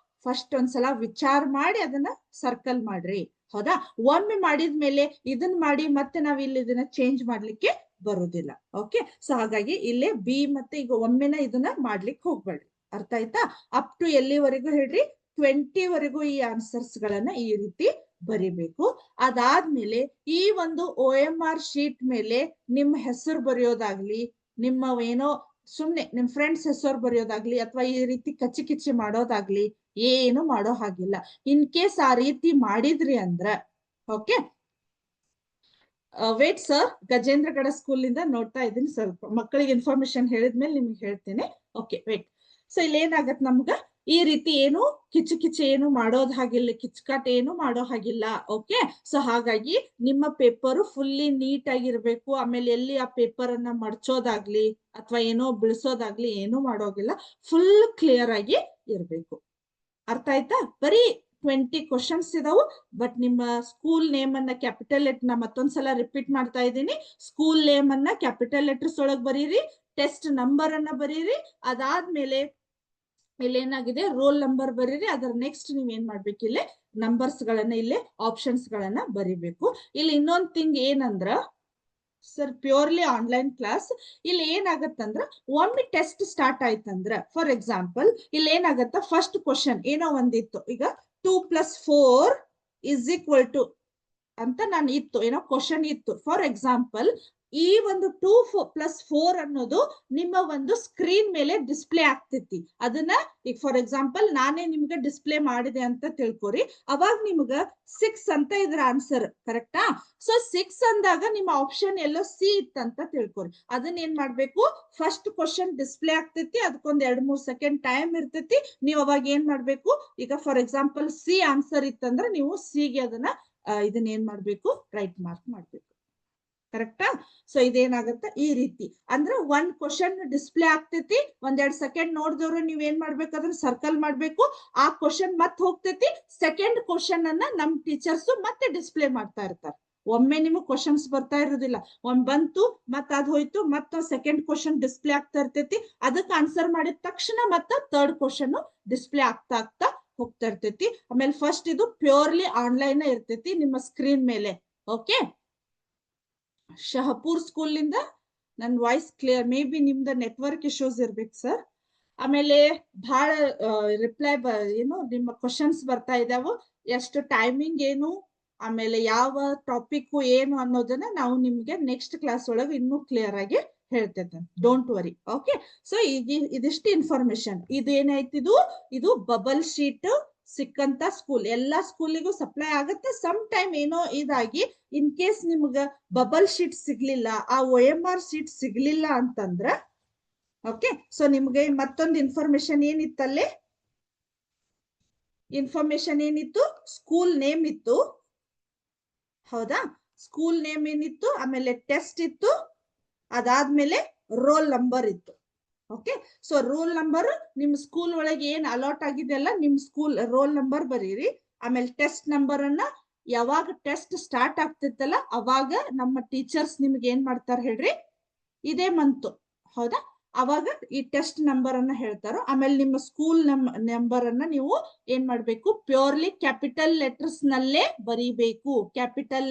ಫಸ್ಟ್ ಒಂದ್ಸಲ ವಿಚಾರ ಮಾಡಿ ಅದನ್ನ ಸರ್ಕಲ್ ಮಾಡ್ರಿ. ಹೌದಾ? ಒಮ್ಮೆ ಮಾಡಿದ್ಮೇಲೆ ಇದನ್ನ ಮಾಡಿ ಮತ್ತೆ ನಾವ್ ಇಲ್ಲಿ ಇದನ್ನ ಚೇಂಜ್ ಮಾಡ್ಲಿಕ್ಕೆ ಬರುದಿಲ್ಲ. ಓಕೆ, ಸೊ ಹಾಗಾಗಿ ಇಲ್ಲೇ ಬಿ ಮತ್ತೆ ಈಗ ಒಮ್ಮೆನ ಇದನ್ನ ಮಾಡ್ಲಿಕ್ಕೆ ಹೋಗ್ಬೇಡ್ರಿ. ಅರ್ಥ ಆಯ್ತಾ? ಅಪ್ ಟು ಎಲ್ಲಿವರೆಗೂ ಹೇಳ್ರಿ, 20 ವರೆಗೂ ಈ ಆನ್ಸರ್ಸ್ ಗಳನ್ನ ಈ ರೀತಿ ಬರಿಬೇಕು. ಅದಾದ್ಮೇಲೆ ಈ ಒಂದು OMR ಶೀಟ್ ಮೇಲೆ ನಿಮ್ಮ ಹೆಸರು ಬರೆಯೋದಾಗ್ಲಿ, ನಿಮ್ಮ ಏನೋ ಸುಮ್ನೆ ನಿಮ್ ಫ್ರೆಂಡ್ಸ್ ಹೆಸರು ಬರೆಯೋದಾಗ್ಲಿ, ಅಥವಾ ಈ ರೀತಿ ಕಚ್ಚಿ ಕಿಚ್ಚಿ ಮಾಡೋದಾಗ್ಲಿ ಏನು ಮಾಡೋ ಹಾಗಿಲ್ಲ. ಇನ್ ಕೇಸ್ ಆ ರೀತಿ ಮಾಡಿದ್ರಿ ಅಂದ್ರ, okay, wait sir, Gajendragad school ಇಂದ ನೋಡ್ತಾ ಇದ್ದೀನಿ. ಸ್ವಲ್ಪ ಮಕ್ಕಳಿಗೆ ಇನ್ಫಾರ್ಮೇಶನ್ ಹೇಳಿದ್ಮೇಲೆ ನಿಮ್ಗೆ ಹೇಳ್ತೇನೆ. Okay, wait. ಸೊ ಇಲ್ಲಿ ಏನಾಗತ್, ನಮ್ಗ ಈ ರೀತಿ ಏನು ಕಿಚ್ಚು ಕಿಚ್ಚು ಏನು ಮಾಡೋದ್ ಹಾಗಿಲ್ಲ, ಕಿಚ್ಕಾಟ್ ಏನು ಮಾಡೋ ಹಾಗಿಲ್ಲ. ಓಕೆ, ಸೊ ಹಾಗಾಗಿ ನಿಮ್ಮ ಪೇಪರ್ ಫುಲ್ಲಿ ನೀಟ್ ಆಗಿರ್ಬೇಕು. ಆಮೇಲೆ ಎಲ್ಲಿ ಆ ಪೇಪರ್ ಅನ್ನ ಮಡ್ಚೋದಾಗ್ಲಿ ಅಥವಾ ಏನೋ ಬಿಡಿಸೋದಾಗ್ಲಿ ಏನು ಮಾಡೋಗಿಲ್ಲ. ಫುಲ್ ಕ್ಲಿಯರ್ ಆಗಿ ಇರ್ಬೇಕು. ಅರ್ಥ ಆಯ್ತಾ? ಬರೀ 20 ಕ್ವಶನ್ಸ್ ಇದಾವು. ಬಟ್ ನಿಮ್ಮ ಸ್ಕೂಲ್ ನೇಮ್ ಅನ್ನ ಕ್ಯಾಪಿಟಲ್ ಲೆಟರ್, ನಾ ಮತ್ತೊಂದ್ಸಲ ರಿಪೀಟ್ ಮಾಡ್ತಾ ಇದ್ದೀನಿ. ಸ್ಕೂಲ್ ನೇಮ್ ಅನ್ನ ಕ್ಯಾಪಿಟಲ್ ಲೆಟರ್ಸ್ ಒಳಗ್ ಬರೀರಿ, ಟೆಸ್ಟ್ ನಂಬರ್ ಅನ್ನ ಬರೀರಿ, ಅದಾದ್ಮೇಲೆ ಇಲ್ಲಿ ಏನಾಗಿದೆ ರೋಲ್ ನಂಬರ್ ಬರೀರಿ. ಅದರ ನೆಕ್ಸ್ಟ್ ನೀವ್ ಏನ್ ಮಾಡ್ಬೇಕು, ಇಲ್ಲಿ ನಂಬರ್ಸ್ ಗಳನ್ನ, ಇಲ್ಲಿ ಆಪ್ಷನ್ಸ್ ಗಳನ್ನ ಬರಿಬೇಕು. ಇಲ್ಲಿ ಇನ್ನೊಂದ್ ಥಿಂಗ್ ಏನಂದ್ರ ಸರ್, ಪ್ಯೂರ್ಲಿ ಆನ್ಲೈನ್ ಕ್ಲಾಸ್. ಇಲ್ಲಿ ಏನಾಗತ್ತಂದ್ರ ಒಮ್ಮೆ ಟೆಸ್ಟ್ ಸ್ಟಾರ್ಟ್ ಆಯ್ತಂದ್ರ, ಫಾರ್ ಎಕ್ಸಾಂಪಲ್ ಇಲ್ಲಿ ಏನಾಗತ್ತ, ಫಸ್ಟ್ ಕ್ವಶನ್ ಏನೋ ಒಂದಿತ್ತು, ಈಗ 2+4 = ಅಂತ ನಾನು ಇತ್ತು, ಏನೋ ಕ್ವಶನ್ ಇತ್ತು. ಫಾರ್ ಎಕ್ಸಾಂಪಲ್ ಈ ಒಂದು 2+4 ಅನ್ನೋದು ನಿಮ್ಮ ಒಂದು ಸ್ಕ್ರೀನ್ ಮೇಲೆ ಡಿಸ್ಪ್ಲೇ ಆಗ್ತೈತಿ. ಅದನ್ನ ಈಗ ಫಾರ್ ಎಕ್ಸಾಂಪಲ್ ನಾನೇ ನಿಮ್ಗೆ ಡಿಸ್ಪ್ಲೇ ಮಾಡಿದೆ ಅಂತ ತಿಳ್ಕೊರಿ. ಅವಾಗ ನಿಮ್ಗ 6 ಅಂತ ಇದ್ರ ಆನ್ಸರ್, ಕರೆಕ್ಟಾ? ಸೊ 6 ಅಂದಾಗ ನಿಮ್ಮ ಆಪ್ಷನ್ ಎಲ್ಲೋ ಸಿ ಇತ್ತಂತ ತಿಳ್ಕೊರಿ. ಅದನ್ನ ಏನ್ ಮಾಡ್ಬೇಕು, ಫಸ್ಟ್ ಕ್ವಶನ್ ಡಿಸ್ಪ್ಲೇ ಆಗ್ತೈತಿ, ಅದಕ್ಕೊಂದ್ 2-3 ಸೆಕೆಂಡ್ ಟೈಮ್ ಇರ್ತೈತಿ. ನೀವು ಅವಾಗ ಏನ್ ಮಾಡ್ಬೇಕು, ಈಗ ಫಾರ್ ಎಕ್ಸಾಂಪಲ್ ಸಿ ಆನ್ಸರ್ ಇತ್ತಂದ್ರೆ ನೀವು ಸಿಗೆ ಅದನ್ನ ಇದನ್ನ ಏನ್ ಮಾಡ್ಬೇಕು, ರೈಟ್ ಮಾರ್ಕ್ ಮಾಡ್ಬೇಕು. ಕರೆಕ್ಟಾ? ಸೊ ಇದೇನಾಗತ್ತ, ಈ ರೀತಿ ಅಂದ್ರೆ ಒಂದ್ ಕ್ವಶನ್ ಡಿಸ್ಪ್ಲೇ ಆಗ್ತೈತಿ, 1-2 ಸೆಕೆಂಡ್ ನೋಡಿದವ್ರು ನೀವ್ ಏನ್ ಮಾಡ್ಬೇಕು, ಅದನ್ನ ಸರ್ಕಲ್ ಮಾಡ್ಬೇಕು. ಆ ಕ್ವಶನ್ ಮತ್ತೆ ಹೋಗ್ತೈತಿ, ಸೆಕೆಂಡ್ ಕ್ವಶನ್ ಅನ್ನ ನಮ್ ಟೀಚರ್ಸ್ ಮತ್ತೆ ಡಿಸ್ಪ್ಲೇ ಮಾಡ್ತಾ ಇರ್ತಾರೆ. ಒಮ್ಮೆ ನಿಮ್ಗೆ ಕ್ವಶನ್ಸ್ ಬರ್ತಾ ಇರೋದಿಲ್ಲ, ಒಂದ್ ಬಂತು ಮತ್ ಅದ್ ಹೋಯ್ತು, ಮತ್ತೊಂದ್ ಸೆಕೆಂಡ್ ಕ್ವಶನ್ ಡಿಸ್ಪ್ಲೇ ಆಗ್ತಾ ಇರ್ತೈತಿ. ಅದಕ್ಕೆ ಆನ್ಸರ್ ಮಾಡಿದ ತಕ್ಷಣ ಮತ್ತ ಥರ್ಡ್ ಕ್ವಶನ್ ಡಿಸ್ಪ್ಲೇ ಆಗ್ತಾ ಆಗ್ತಾ ಹೋಗ್ತಾ ಇರ್ತೈತಿ. ಆಮೇಲೆ ಫಸ್ಟ್ ಇದು ಪ್ಯೂರ್ಲಿ ಆನ್ಲೈನ್ ಇರ್ತೈತಿ ನಿಮ್ಮ ಸ್ಕ್ರೀನ್ ಮೇಲೆ. ಓಕೆ, ಶಹಪೂರ್ ಸ್ಕೂಲ್ ಇಂದ ನನ್ ವಾಯ್ಸ್ ಕ್ಲಿಯರ್, ಮೇ ಬಿ ನಿಮ್ದ ನೆಟ್ವರ್ಕ್ ಇಶ್ಯೂಸ್ ಇರ್ಬೇಕು ಸರ್. ಆಮೇಲೆ ಬಹಳ ರಿಪ್ಲೈ ಏನು ನಿಮ್ಮ ಕ್ವಶನ್ಸ್ ಬರ್ತಾ ಇದಾವ, ಎಷ್ಟು ಟೈಮಿಂಗ್ ಏನು, ಆಮೇಲೆ ಯಾವ ಟಾಪಿಕ್ ಏನು ಅನ್ನೋದನ್ನ ನಾವು ನಿಮ್ಗೆ ನೆಕ್ಸ್ಟ್ ಕ್ಲಾಸ್ ಒಳಗೆ ಇನ್ನೂ ಕ್ಲಿಯರ್ ಆಗಿ ಹೇಳ್ತೇನೆ. Don't worry. ಓಕೆ, ಸೊ ಇದಿಷ್ಟು ಇನ್ಫಾರ್ಮೇಶನ್. ಇದೇನಾಯ್ತಿದು, ಇದು ಬಬಲ್ ಶೀಟ್ ಸಿಕ್ಕಂತ ಸ್ಕೂಲ್, ಎಲ್ಲಾ ಸ್ಕೂಲಿಗೂ ಸಪ್ಲೈ ಆಗುತ್ತೆ. ಸಮ್ ಟೈಮ್ ಏನೋ ಇದಾಗಿ ಇನ್ ಕೇಸ್ ನಿಮ್ಗ ಬಬಲ್ ಶೀಟ್ ಸಿಗ್ಲಿಲ್ಲ, ಆ OMR ಶೀಟ್ ಸಿಗ್ಲಿಲ್ಲ ಅಂತಂದ್ರ, ಓಕೆ, ಸೊ ನಿಮ್ಗೆ ಮತ್ತೊಂದು ಇನ್ಫಾರ್ಮೇಶನ್ ಏನಿತ್ತಲ್ಲಿ, ಇನ್ಫಾರ್ಮೇಶನ್ ಏನಿತ್ತು, ಸ್ಕೂಲ್ ನೇಮ್ ಇತ್ತು. ಹೌದಾ? ಸ್ಕೂಲ್ ನೇಮ್ ಏನಿತ್ತು, ಆಮೇಲೆ ಟೆಸ್ಟ್ ಇತ್ತು, ಅದಾದ್ಮೇಲೆ ರೋಲ್ ನಂಬರ್ ಇತ್ತು. ಓಕೆ, ಸೊ ರೋಲ್ ನಂಬರ್ ನಿಮ್ ಸ್ಕೂಲ್ ಒಳಗೆ ಏನ್ ಅಲಾಟ್ ಆಗಿದೆಯಲ್ಲ, ನಿಮ್ ಸ್ಕೂಲ್ ರೋಲ್ ನಂಬರ್ ಬರೀರಿ. ಆಮೇಲೆ ಟೆಸ್ಟ್ ನಂಬರ್ ಅನ್ನ ಯಾವಾಗ ಟೆಸ್ಟ್ ಸ್ಟಾರ್ಟ್ ಆಗ್ತಿತ್ತಲ್ಲ ಅವಾಗ ನಮ್ಮ ಟೀಚರ್ಸ್ ನಿಮ್ಗೆ ಏನ್ ಮಾಡ್ತಾರ ಹೇಳ್ರಿ, ಇದೇ ಮಂತ್, ಹೌದಾ, ಅವಾಗ ಈ ಟೆಸ್ಟ್ ನಂಬರ್ ಅನ್ನ ಹೇಳ್ತಾರೋ. ಆಮೇಲೆ ನಿಮ್ಮ ಸ್ಕೂಲ್ ನಂಬರ್ ಅನ್ನ ನೀವು ಏನ್ ಮಾಡ್ಬೇಕು, ಪ್ಯೂರ್ಲಿ ಕ್ಯಾಪಿಟಲ್ ಲೆಟರ್ಸ್ ನಲ್ಲೇ ಬರೀಬೇಕು. Capital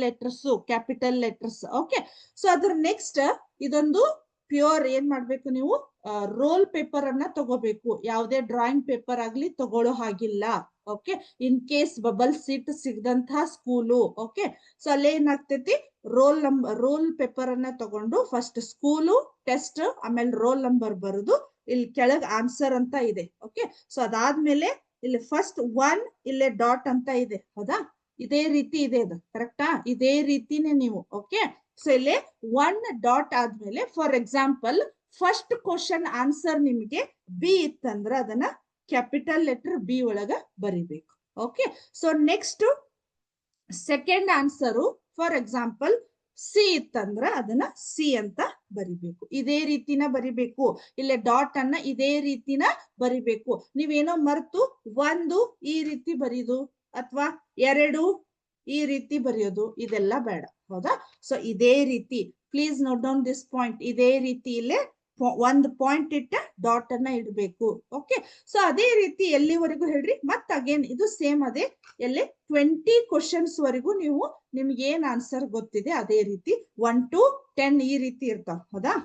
letters. ಓಕೆ, ಸೊ ಅದ್ರ ನೆಕ್ಸ್ಟ್ ಇದೊಂದು ಪ್ಯೂರ್ ಏನ್ ಮಾಡ್ಬೇಕು, ನೀವು ರೋಲ್ ಪೇಪರ್ ಅನ್ನ ತಗೋಬೇಕು. ಯಾವುದೇ ಡ್ರಾಯಿಂಗ್ ಪೇಪರ್ ಆಗ್ಲಿ ತಗೊಳ್ಳೋ ಹಾಗಿಲ್ಲ. Okay, in case bubble sheet ಸಿಗದಂತಹ ಸ್ಕೂಲು. ಓಕೆ, ಸೊ ಅಲ್ಲೇ ಏನಾಗ್ತೈತಿ, ರೋಲ್ ಪೇಪರ್ ಅನ್ನ ತಗೊಂಡು ಫಸ್ಟ್ ಸ್ಕೂಲು, ಟೆಸ್ಟ್, ಆಮೇಲೆ ರೋಲ್ ನಂಬರ್ ಬರುದು. ಇಲ್ಲಿ ಕೆಳಗ್ ಆನ್ಸರ್ ಅಂತ ಇದೆ. ಓಕೆ, ಸೊ ಅದಾದ್ಮೇಲೆ ಇಲ್ಲಿ ಫಸ್ಟ್ 1 ಇಲ್ಲೇ ಡಾಟ್ ಅಂತ ಇದೆ. ಹೌದಾ? ಇದೇ ರೀತಿ ಇದೆ, ಅದು ಕರೆಕ್ಟಾ? ಇದೇ ರೀತಿನೇ ನೀವು. ಓಕೆ, ಸೊ ಇಲ್ಲಿ 1 ಡಾಟ್ ಆದ್ಮೇಲೆ for example first question answer ನಿಮ್ಗೆ ಬಿ ಇತ್ತಂದ್ರ ಅದನ್ನ ಕ್ಯಾಪಿಟಲ್ ಲೆಟರ್ ಬಿ ಒಳಗ ಬರಿಬೇಕು. Okay, so next second answer for example C ಇತ್ತಂದ್ರ ಅದನ್ನ ಸಿ ಅಂತ ಬರಿಬೇಕು. ಇದೇ ರೀತಿನ ಬರಿಬೇಕು. ಇಲ್ಲೇ ಡಾಟ್ ಅನ್ನ ಇದೇ ರೀತಿನ ಬರಿಬೇಕು. ನೀವೇನೋ ಮರ್ತು 1 ಈ ರೀತಿ ಬರೀದು ಅಥವಾ 2 ಈ ರೀತಿ ಬರೆಯೋದು ಇದೆಲ್ಲ ಬೇಡ. ಹೌದಾ? ಸೊ ಇದೇ ರೀತಿ please note down this point. ಇದೇ ರೀತಿ ಇಲ್ಲೇ ಒಂದು ಪಾಯಿಂಟ್ ಇಟ್ಟ ಡಾಟ್ ಅನ್ನ ಇಡಬೇಕು. ಓಕೆ, ಸೊ ಅದೇ ರೀತಿ ಎಲ್ಲಿವರೆಗೂ ಹೇಳ್ರಿ, ಮತ್ ಅಗೇನ್ ಇದು ಸೇಮ್ ಅದೇ ಎಲ್ಲಿ 20 ಕ್ವಶನ್ಸ್ ವರೆಗೂ ನೀವು ನಿಮ್ಗೆ ಏನ್ ಆನ್ಸರ್ ಗೊತ್ತಿದೆ ಅದೇ ರೀತಿ 1 to 10 ಈ ರೀತಿ ಇರ್ತಾವ. ಹೌದಾ?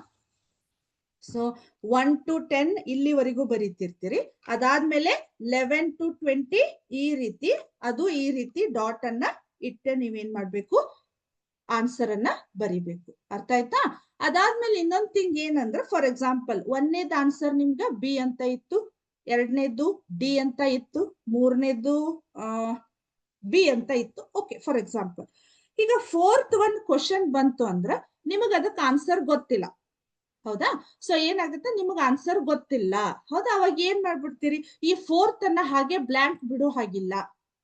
ಸೊ 1 to 10 ಇಲ್ಲಿವರೆಗೂ ಬರೀತಿರ್ತೀರಿ. ಅದಾದ್ಮೇಲೆ 11 to 20 ಈ ರೀತಿ, ಅದು ಈ ರೀತಿ ಡಾಟ್ ಅನ್ನ ಇಟ್ಟ ನೀವೇನ್ ಮಾಡ್ಬೇಕು, ಆನ್ಸರ್ ಅನ್ನ ಬರಿಬೇಕು. ಅರ್ಥ ಆಯ್ತಾ? ಅದಾದ್ಮೇಲೆ ಇನ್ನೊಂದ್ ಥಿಂಗ್ ಏನಂದ್ರೆ, ಫಾರ್ ಎಕ್ಸಾಂಪಲ್ 1ನೇದ್ ಆನ್ಸರ್ ನಿಮ್ಗ ಬಿ ಅಂತ ಇತ್ತು, 2ನೇದ್ದು ಡಿ ಅಂತ ಇತ್ತು, 3ನೇದ್ದು ಬಿ ಅಂತ ಇತ್ತು. ಓಕೆ, ಫಾರ್ ಎಕ್ಸಾಂಪಲ್ ಈಗ 4th ಒಂದು ಕ್ವಶನ್ ಬಂತು ಅಂದ್ರ ನಿಮಗ ಅದಕ್ಕೆ ಆನ್ಸರ್ ಗೊತ್ತಿಲ್ಲ. ಹೌದಾ? ಸೊ ಏನಾಗುತ್ತೆ, ನಿಮಗ್ ಆನ್ಸರ್ ಗೊತ್ತಿಲ್ಲ. ಹೌದಾ? ಅವಾಗ ಏನ್ ಮಾಡ್ಬಿಡ್ತೀರಿ, ಈ 4th ಅನ್ನ ಹಾಗೆ ಬ್ಲಾಂಕ್ ಬಿಡೋ ಹಾಗಿಲ್ಲ.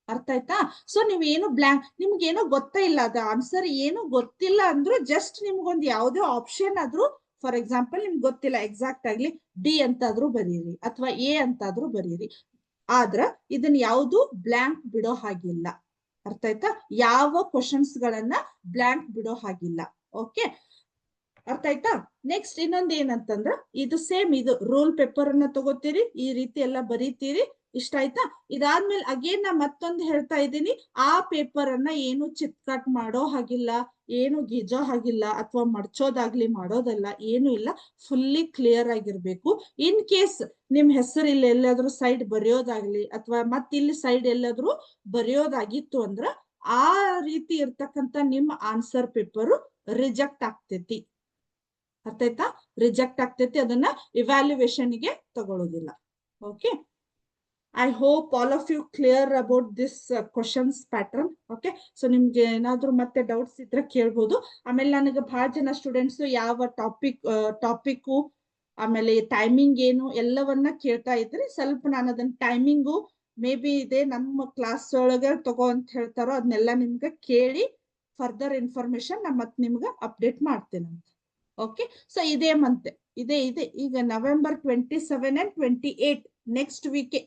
ಅರ್ಥ ಆಯ್ತಾ? ಸೊ ನೀವೇನು ಬ್ಲಾಂಕ್, ನಿಮ್ಗೇನೋ ಗೊತ್ತೇ ಇಲ್ಲ, ಅದ ಆನ್ಸರ್ ಏನು ಗೊತ್ತಿಲ್ಲ ಅಂದ್ರೂ ಜಸ್ಟ್ ನಿಮ್ಗೊಂದು ಯಾವ್ದೇ ಆಪ್ಷನ್ ಆದ್ರೂ, ಫಾರ್ ಎಕ್ಸಾಂಪಲ್ ನಿಮ್ಗೆ ಗೊತ್ತಿಲ್ಲ ಎಕ್ಸಾಕ್ಟ್ ಆಗ್ಲಿ ಡಿ ಅಂತಾದ್ರೂ ಬರೀರಿ ಅಥವಾ ಎ ಅಂತಾದ್ರೂ ಬರೀರಿ. ಆದ್ರ ಇದನ್ನ ಯಾವ್ದು ಬ್ಲಾಂಕ್ ಬಿಡೋ ಹಾಗಿಲ್ಲ. ಅರ್ಥ ಆಯ್ತಾ? ಯಾವ ಕ್ವಶನ್ಸ್ ಗಳನ್ನ ಬ್ಲಾಂಕ್ ಬಿಡೋ ಹಾಗಿಲ್ಲ. ಓಕೆ, ಅರ್ಥ ಆಯ್ತಾ? ನೆಕ್ಸ್ಟ್ ಇನ್ನೊಂದ್ ಏನಂತಂದ್ರ, ಇದು ಸೇಮ್ ಇದು ರೂಲ್ ಪೇಪರ್ ಅನ್ನ ತಗೋತೀರಿ, ಈ ರೀತಿ ಎಲ್ಲ ಬರೀತೀರಿ. ಇಷ್ಟ ಆಯ್ತಾ? ಇದಾದ್ಮೇಲೆ ಅಗೇನ್ ನಾ ಮತ್ತೊಂದು ಹೇಳ್ತಾ ಇದ್ದೀನಿ, ಆ ಪೇಪರ್ ಅನ್ನ ಏನು ಚಿತ್ಕಾಟ್ ಮಾಡೋ ಹಾಗಿಲ್ಲ, ಏನು ಗೀಜೋ ಹಾಗಿಲ್ಲ ಅಥವಾ ಮಡ್ಚೋದಾಗ್ಲಿ ಮಾಡೋದಲ್ಲ, ಏನು ಇಲ್ಲ. ಫುಲ್ಲಿ ಕ್ಲಿಯರ್ ಆಗಿರ್ಬೇಕು. ಇನ್ ಕೇಸ್ ನಿಮ್ ಹೆಸರು ಇಲ್ಲಿ ಎಲ್ಲಾದ್ರೂ ಸೈಡ್ ಬರೆಯೋದಾಗ್ಲಿ ಅಥವಾ ಮತ್ತಿಲ್ಲಿ ಸೈಡ್ ಎಲ್ಲಾದ್ರೂ ಬರೆಯೋದಾಗಿತ್ತು ಅಂದ್ರ ಆ ರೀತಿ ಇರ್ತಕ್ಕಂಥ ನಿಮ್ ಆನ್ಸರ್ ಪೇಪರ್ ರಿಜೆಕ್ಟ್ ಆಗ್ತೈತಿ. ಅರ್ಥ ಆಯ್ತಾ? ರಿಜೆಕ್ಟ್ ಆಗ್ತೈತಿ, ಅದನ್ನ ಇವ್ಯಾಲ್ಯೂಯೇಷನ್ ಗೆ ತಗೊಳ್ಳೋದಿಲ್ಲ. Okay, I hope all of you clear about this questions pattern. Okay, so ನಿಮ್ಗೆ ಏನಾದ್ರು ಮತ್ತೆ ಡೌಟ್ಸ್ ಇದ್ರೆ ಕೇಳ್ಬೋದು. ಆಮೇಲೆ ನನಗೆ ಬಹಳ ಜನ ಸ್ಟೂಡೆಂಟ್ಸ್ ಯಾವ ಟಾಪಿಕ್ ಆಮೇಲೆ ಟೈಮಿಂಗ್ ಏನು ಎಲ್ಲವನ್ನ ಕೇಳ್ತಾ ಇದ್ರಿ. ಸ್ವಲ್ಪ ನಾನು ಅದನ್ನ ಟೈಮಿಂಗು ಮೇ ಬಿ ಇದೆ ನಮ್ಮ ಕ್ಲಾಸ್ ಒಳಗೆ ತಗೋ ಅಂತ ಹೇಳ್ತಾರೋ ಅದನ್ನೆಲ್ಲ ನಿಮ್ಗೆ ಕೇಳಿ ಫರ್ದರ್ ಇನ್ಫಾರ್ಮೇಶನ್ ನಾ ಮತ್ತೆ ನಿಮ್ಗೆ ಅಪ್ಡೇಟ್ ಮಾಡ್ತೇನೆ. ಓಕೆ, ಸೊ ಇದೇ ಮಂತ್ ಇದೆ ಈಗ November 27 and 28 next week.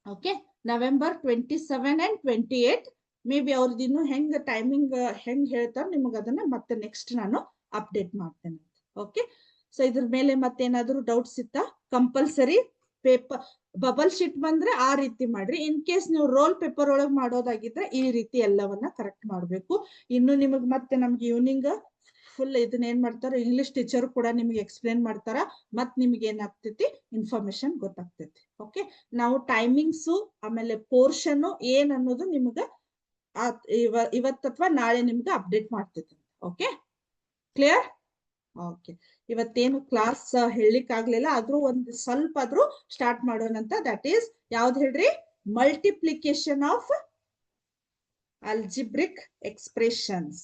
Okay, November 27 and 28 maybe ಅವ್ರದ್ದು ಇನ್ನು ಹೆಂಗ್ ಟೈಮಿಂಗ್ ಹೆಂಗ್ ಹೇಳ್ತಾರ ನಿಮಗೆ ಅದನ್ನ ಮತ್ತೆ ನೆಕ್ಸ್ಟ್ ನಾನು ಅಪ್ಡೇಟ್ ಮಾಡ್ತೇನೆ. ಓಕೆ, ಸೊ ಇದ್ರ ಮೇಲೆ ಮತ್ತೇನಾದ್ರೂ ಡೌಟ್ಸ್ ಇತ್ತಾ? ಕಂಪಲ್ಸರಿ ಪೇಪರ್ ಬಬಲ್ ಶೀಟ್ ಬಂದ್ರೆ ಆ ರೀತಿ ಮಾಡ್ರಿ. ಇನ್ ಕೇಸ್ ನೀವು ರೋಲ್ ಪೇಪರ್ ಒಳಗೆ ಮಾಡೋದಾಗಿದ್ರೆ ಈ ರೀತಿ ಎಲ್ಲವನ್ನ ಕರೆಕ್ಟ್ ಮಾಡ್ಬೇಕು. ಇನ್ನು ನಿಮಗ್ ಮತ್ತೆ ನಮ್ಗೆ ಈವ್ನಿಂಗ್ ಫುಲ್ ಇದನ್ನ ಏನ್ ಮಾಡ್ತಾರ, ಇಂಗ್ಲಿಷ್ ಟೀಚರ್ ಕೂಡ ನಿಮ್ಗೆ ಎಕ್ಸ್ಪ್ಲೇನ್ ಮಾಡ್ತಾರ. ಮತ್ ನಿಮ್ಗೆ ಏನಾಗ್ತೈತಿ, ಇನ್ಫಾರ್ಮೇಶನ್ ಗೊತ್ತಾಗ್ತೈತಿ. ಓಕೆ, ನಾವು ಟೈಮಿಂಗ್ಸು ಆಮೇಲೆ ಪೋರ್ಷನ್ ಏನ್ ಅನ್ನೋದು ನಿಮ್ಗ ಇವತ್ತು ಅಥವಾ ನಾಳೆ ನಿಮ್ಗೆ ಅಪ್ಡೇಟ್ ಮಾಡ್ತೈತಿ. Okay, clear? ಓಕೆ, ಇವತ್ತೇನು ಕ್ಲಾಸ್ ಹೇಳಲಿಕ್ಕೆ ಆಗ್ಲಿಲ್ಲ, ಆದ್ರೂ ಒಂದು ಸ್ವಲ್ಪ ಆದ್ರೂ ಸ್ಟಾರ್ಟ್ ಮಾಡೋಣಂತ. ದಟ್ ಈಸ್ ಯಾವ್ದು ಹೇಳ್ರಿ, multiplication of algebraic expressions.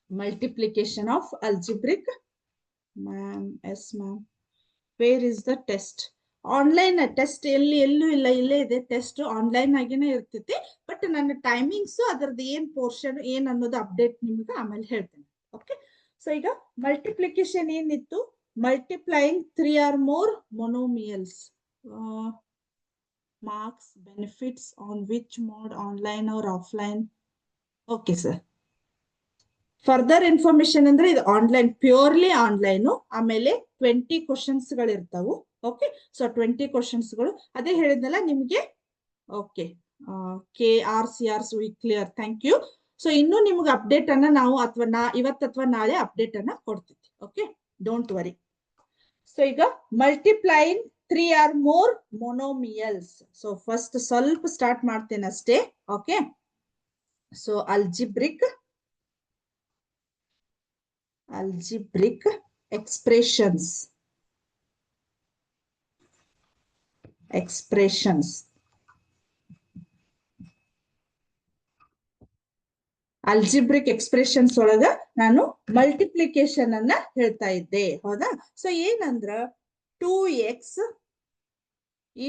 Multiplication of algebraic. Ma'am, yes ma'am. Where is the test? Online test ಎಲ್ಲೂ ಇಲ್ಲ, ಇಲ್ಲೇ ಇದೆ ಟೆಸ್ಟ್. ಆನ್ಲೈನ್ ಆಗಿನೇ ಇರ್ತೈತಿ. ಬಟ್ ನನ್ನ ಟೈಮಿಂಗ್ಸ್ ಅದರದ್ದು ಏನ್ ಪೋರ್ಷನ್ ಏನ್ ಅನ್ನೋದು ಅಪ್ಡೇಟ್ ನಿಮ್ಗೆ ಆಮೇಲೆ ಹೇಳ್ತೇನೆ. ಓಕೆ, ಸೊ ಈಗ ಮಲ್ಟಿಪ್ಲಿಕೇಶನ್ ಏನಿತ್ತು, multiplying 3 or more monomials. Marks, benefits on which mode, online or offline? Okay sir, further information ಅಂದ್ರೆ ಇದು ಆನ್ಲೈನ್, ಪ್ಯೂರ್ಲಿ ಆನ್ಲೈನ್. ಆಮೇಲೆ 20 ಕ್ವಶನ್ಸ್ ಗಳು ಇರ್ತಾವು. ಓಕೆ, ಸೊ 20 ಕ್ವಶನ್ಸ್ ಗಳು ಅದೇ ಹೇಳಿದ್ನಲ್ಲ ನಿಮ್ಗೆ. Okay, KRCR clear, thank you. So ಇನ್ನು ನಿಮ್ಗೆ ಅಪ್ಡೇಟ್ ಅನ್ನ ನಾವು ಇವತ್ತು ಅಥವಾ ನಾಳೆ ಅಪ್ಡೇಟ್ ಅನ್ನ ಕೊಡ್ತೀವಿ. Okay, don't worry. ಸೊ ಈಗ multiplying 3 or more monomials. So first ಸ್ವಲ್ಪ ಸ್ಟಾರ್ಟ್ ಮಾಡ್ತೇನೆ ಅಷ್ಟೇ. Okay, so algebraic expressions. Algebraic expressions ಒಳಗ ನಾನು ಮಲ್ಟಿಪ್ಲಿಕೇಶನ್ ಅನ್ನ ಹೇಳ್ತಾ ಇದ್ದೆ. ಹೌದಾ? ಸೊ ಏನಂದ್ರ 2x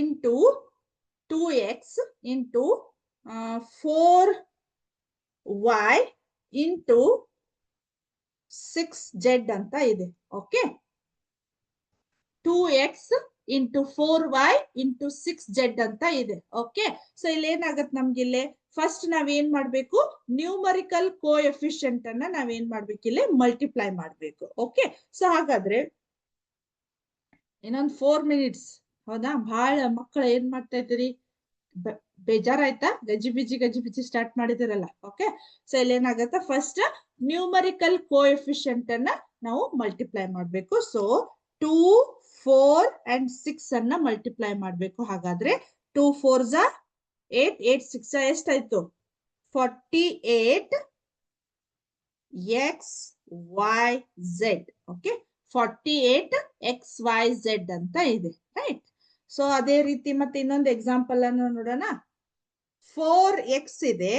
into 4 y into 6z ಅಂತ ಇದೆ. Okay, 2x into 4y into 6z ಅಂತ ಇದೆ. ಓಕೆ, ಸೊ ಇಲ್ಲಿ ಏನಾಗತ್ತೆ ನಮ್ಗೆ ಇಲ್ಲಿ ಫಸ್ಟ್ ನಾವೇನ್ ಮಾಡ್ಬೇಕು, ನ್ಯೂಮರಿಕಲ್ ಕೋಎಫಿಷಿಯಂಟ್ ಅನ್ನ ನಾವೇನ್ ಮಾಡ್ಬೇಕು, ಇಲ್ಲಿ ಮಲ್ಟಿಪ್ಲೈ ಮಾಡ್ಬೇಕು. ಓಕೆ, ಸೊ ಹಾಗಾದ್ರೆ ಇನ್ನೊಂದು 4 ಮಿನಿಟ್ಸ್. ಹೌದಾ, ಬಹಳ ಮಕ್ಕಳು ಏನ್ ಮಾಡ್ತಾ ಇದ್ದೀರಿ, ಬೇಜಾರಾಯ್ತಾ? ಗಜಿಬಿಜಿ ಸ್ಟಾರ್ಟ್ ಮಾಡಿದಿರಲ್ಲ. ಓಕೆ, ಸೊ ಇಲ್ಲಿ ಏನಾಗತ್ತ, ಫಸ್ಟ್ ನ್ಯೂಮರಿಕಲ್ ಕೋಎಫಿಷಿಯಂಟ್ ಅನ್ನ ನಾವು ಮಲ್ಟಿಪ್ಲೈ ಮಾಡ್ಬೇಕು. ಸೊ 2, 4 and 6 ಅನ್ನ ಮಲ್ಟಿಪ್ಲೈ ಮಾಡ್ಬೇಕು. ಹಾಗಾದ್ರೆ 2 4s 8, 8 6 ಎಷ್ಟಾಯ್ತು? 48 x y z. Okay, 48 x y z ಅಂತ ಇದೆ, ರೈಟ್? ಸೊ ಅದೇ ರೀತಿ ಮತ್ತೆ ಇನ್ನೊಂದು ಎಕ್ಸಾಂಪಲ್ ಅನ್ನು ನೋಡೋಣ. 4x ಇದೆ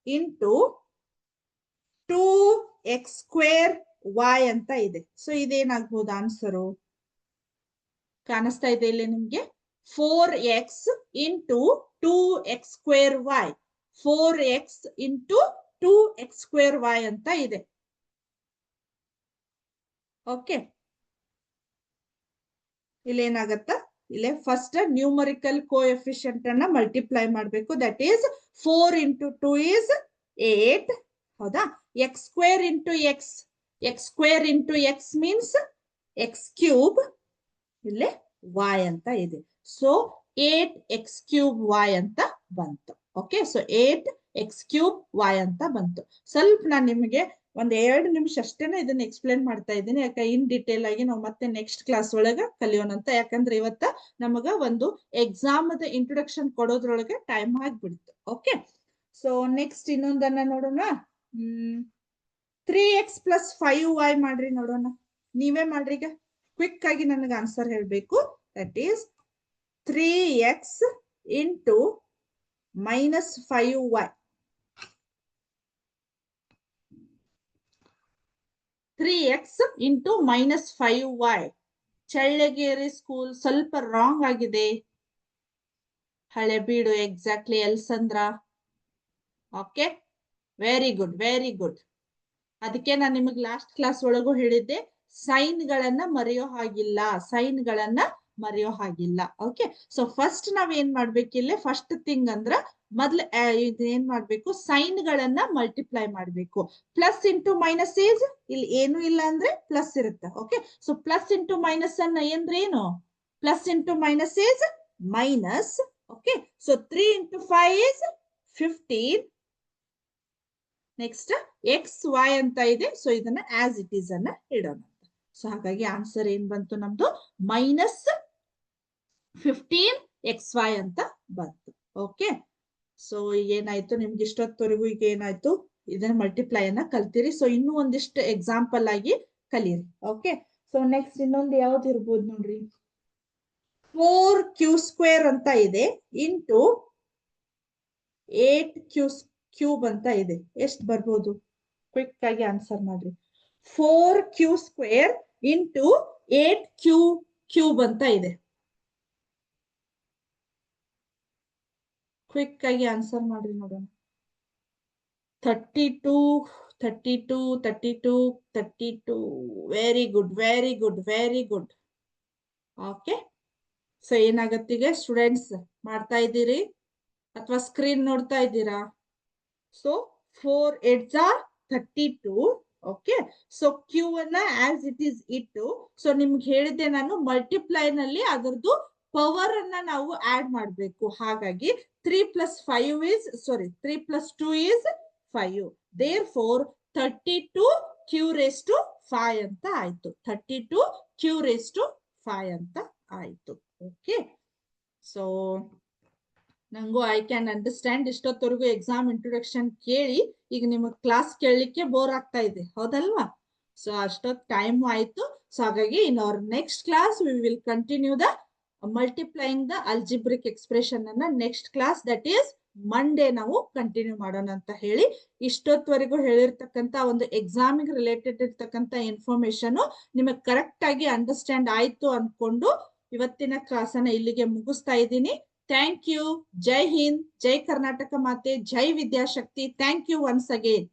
ಇಂಟು 2x ಸ್ಕ್ವೇರ್ y ಅಂತ ಇದೆ. ಸೊ ಇದೇನಾಗ್ಬೋದು ಆನ್ಸರು? ಕಾಣಿಸ್ತಾ ಇದೆ ಇಲ್ಲಿ ನಿಮ್ಗೆ? 4x into 2x square y, 4x into 2x square y ಅಂತ ಇದೆ. ಓಕೆ, ಇಲ್ಲಿ ಏನಾಗತ್ತ, ಇಲ್ಲಿ ಫಸ್ಟ್ ನ್ಯೂಮರಿಕಲ್ ಕೋಎಫಿಷಿಯಂಟ್ ಅನ್ನ ಮಲ್ಟಿಪ್ಲೈ ಮಾಡ್ಬೇಕು. That is 4 into 2 is 8. ಹೌದಾ, x square into x, x square into x means x cube, ಇಲ್ಲಿ y ಅಂತ ಇದೆ. ಸೊ 8x ಕ್ಯೂಬ್ y ಅಂತ ಬಂತು. Okay, so 8x cube y ಅಂತ ಬಂತು. ಸ್ವಲ್ಪ ನಾನು ನಿಮಗೆ ಒಂದ್ 2 ನಿಮಿಷ ಅಷ್ಟೇನೆ ಇದನ್ನ ಎಕ್ಸ್ಪ್ಲೇನ್ ಮಾಡ್ತಾ ಇದ್ದೀನಿ. ಯಾಕೆ ಇನ್ ಡಿಟೇಲ್ ಆಗಿ ನಾವು ಮತ್ತೆ ನೆಕ್ಸ್ಟ್ ಕ್ಲಾಸ್ ಒಳಗ ಕಲಿಯೋಣಂತ. ಯಾಕಂದ್ರೆ ಇವತ್ತ ನಮಗ ಒಂದು ಎಕ್ಸಾಮ್ ದ ಇಂಟ್ರೊಡಕ್ಷನ್ ಕೊಡೋದ್ರೊಳಗೆ ಟೈಮ್ ಆಗ್ಬಿಡ್ತು. ಓಕೆ, ಸೊ ನೆಕ್ಸ್ಟ್ ಇನ್ನೊಂದನ್ನ ನೋಡೋಣ. 3x ಪ್ಲಸ್ 5y ಮಾಡ್ರಿ ನೋಡೋಣ. ನೀವೇ ಮಾಡ್ರಿ, ಈಗ ಕ್ವಿಕ್ ಆಗಿ ನನಗೆ ಆನ್ಸರ್ ಹೇಳ್ಬೇಕು. That is 3x into minus 5y. 3x into minus 5y. Challageri school ಸ್ವಲ್ಪ ರಾಂಗ್ ಆಗಿದೆ. ಹಳೆಬೀಡು ಎಕ್ಸಾಕ್ಟ್ಲಿ ಎಲ್ಸಂದ್ರ. Okay, very good, very good. ಅದಕ್ಕೆ ನಾನು ನಿಮಗೆ ಲಾಸ್ಟ್ ಕ್ಲಾಸ್ ಒಳಗೂ ಹೇಳಿದ್ದೆ, ಸೈನ್ ಗಳನ್ನ ಮರೆಯೋ ಹಾಗಿಲ್ಲ, ಸೈನ್ ಗಳನ್ನ ಮರೆಯೋ ಹಾಗಿಲ್ಲ. ಓಕೆ, ಸೊ ಫಸ್ಟ್ ನಾವ್ ಏನ್ ಮಾಡ್ಬೇಕಿಲ್ಲ, ಫಸ್ಟ್ ಥಿಂಗ್ ಅಂದ್ರ ಮೊದ್ಲು ಏನ್ ಮಾಡ್ಬೇಕು, ಸೈನ್ ಗಳನ್ನ ಮಲ್ಟಿಪ್ಲೈ ಮಾಡ್ಬೇಕು. ಪ್ಲಸ್ ಇಂಟು ಮೈನಸ್ ಈಸ್, ಇಲ್ಲಿ ಏನು ಇಲ್ಲ ಅಂದ್ರೆ ಪ್ಲಸ್ ಇರುತ್ತೆ. Okay, so plus into minus ಅನ್ನ ಅಂದ್ರೆ ಏನು, plus into minus is minus. Okay, so 3 into 5 is 15. Next X Y ಅಂತ ಇದೆ. ಸೊ ಇದನ್ನ ಆಸ್ ಇಟ್ ಈಸ್ ಅನ್ನ ಇಡೋಣ. ಸೊ ಹಾಗಾಗಿ ಆನ್ಸರ್ ಏನ್ ಬಂತು ನಮ್ದು, ಮೈನಸ್ 15xy ಅಂತ ಬಂತು. ಓಕೆ, ಸೊ ಏನಾಯ್ತು ನಿಮ್ಗೆ ಇಷ್ಟೊತ್ತವರೆಗೂ, ಈಗ ಏನಾಯ್ತು, ಇದನ್ನ ಮಲ್ಟಿಪ್ಲೈ ಅನ್ನ ಕಲ್ತಿರಿ. ಸೊ ಇನ್ನೂ ಒಂದಿಷ್ಟು ಎಕ್ಸಾಂಪಲ್ ಆಗಿ ಕಲೀರಿ. ಓಕೆ, ಸೊ ನೆಕ್ಸ್ಟ್ ಇನ್ನೊಂದು ಯಾವ್ದು ಇರ್ಬೋದು ನೋಡ್ರಿ. 4q ಸ್ಕ್ವೇರ್ ಅಂತ ಇದೆ ಇಂಟು 8q ಕ್ಯೂಬ್ ಅಂತ ಇದೆ. ಎಷ್ಟು ಬರ್ಬೋದು? ಕ್ವಿಕ್ ಆಗಿ ಆನ್ಸರ್ ಮಾಡ್ರಿ. 4q square into 8q cube ಅಂತ ಇದೆ. ಕ್ವಿಕ್ ಆಗಿ ಆನ್ಸರ್ ಮಾಡ್ರಿ ನೋಡೋಣ. 32, 32, 32, 32. Very good, very good, very good. Okay, so ಏನಾಗತ್ತೀಗ ಸ್ಟೂಡೆಂಟ್ಸ್, ಮಾಡ್ತಾ ಇದ್ದೀರಿ ಅಥವಾ ಸ್ಕ್ರೀನ್ ನೋಡ್ತಾ ಇದ್ದೀರಾ? So 4 8s are 32. Okay, so q ಅನ್ನ ಆಸ್ ಇಟ್ ಈಸ್ ಇಟ್ಟು, ಸೊ ನಿಮ್ಗೆ ಹೇಳಿದ್ದೆ ನಾನು, ಮಲ್ಟಿಪ್ಲೈ ನಲ್ಲಿ ಅದರದ್ದು ಪವರ್ ಅನ್ನ ನಾವು ಆಡ್ ಮಾಡ್ಬೇಕು. ಹಾಗಾಗಿ 3 plus 5 is, sorry, 3 plus 2 is 5. Therefore 32 q raised to 5 ಅಂತ ಆಯ್ತು. 32 q raised to 5 ಅಂತ ಆಯ್ತು. ಓಕೆ, ಸೊ ನಂಗೂ ಐ ಕ್ಯಾನ್ ಅಂಡರ್ಸ್ಟ್ಯಾಂಡ್. ಇಷ್ಟೊತ್ತವರೆಗೂ ಎಕ್ಸಾಮ್ ಇಂಟ್ರೊಡಕ್ಷನ್ ಕೇಳಿ ಈಗ ನಿಮಗೆ ಕ್ಲಾಸ್ ಕೇಳಲಿಕ್ಕೆ ಬೋರ್ ಆಗ್ತಾ ಇದೆ, ಹೌದಲ್ವಾ? ಸೊ ಅಷ್ಟೊತ್ತು ಟೈಮ್ ಆಯ್ತು. ಸೊ ಹಾಗಾಗಿ in our next class we will continue the multiplying the algebraic expression ಅನ್ನ next class, that is Monday ನಾವು ಕಂಟಿನ್ಯೂ ಮಾಡೋಣ ಅಂತ ಹೇಳಿ, ಇಷ್ಟೊತ್ತವರೆಗೂ ಹೇಳಿರ್ತಕ್ಕಂಥ ಒಂದು ಎಕ್ಸಾಮಿಗೆ ರಿಲೇಟೆಡ್ ಇರ್ತಕ್ಕಂಥ ಇನ್ಫಾರ್ಮೇಶನ್ ನಿಮಗೆ ಕರೆಕ್ಟ್ ಆಗಿ ಅಂಡರ್ಸ್ಟ್ಯಾಂಡ್ ಆಯ್ತು ಅನ್ಕೊಂಡು ಇವತ್ತಿನ ಕ್ಲಾಸ್ ಅನ್ನ ಇಲ್ಲಿಗೆ ಮುಗಿಸ್ತಾ ಇದ್ದೀನಿ. Thank you. Jai Hind, Jai Karnataka Mate, Jai Vidya Shakti. Thank you once again.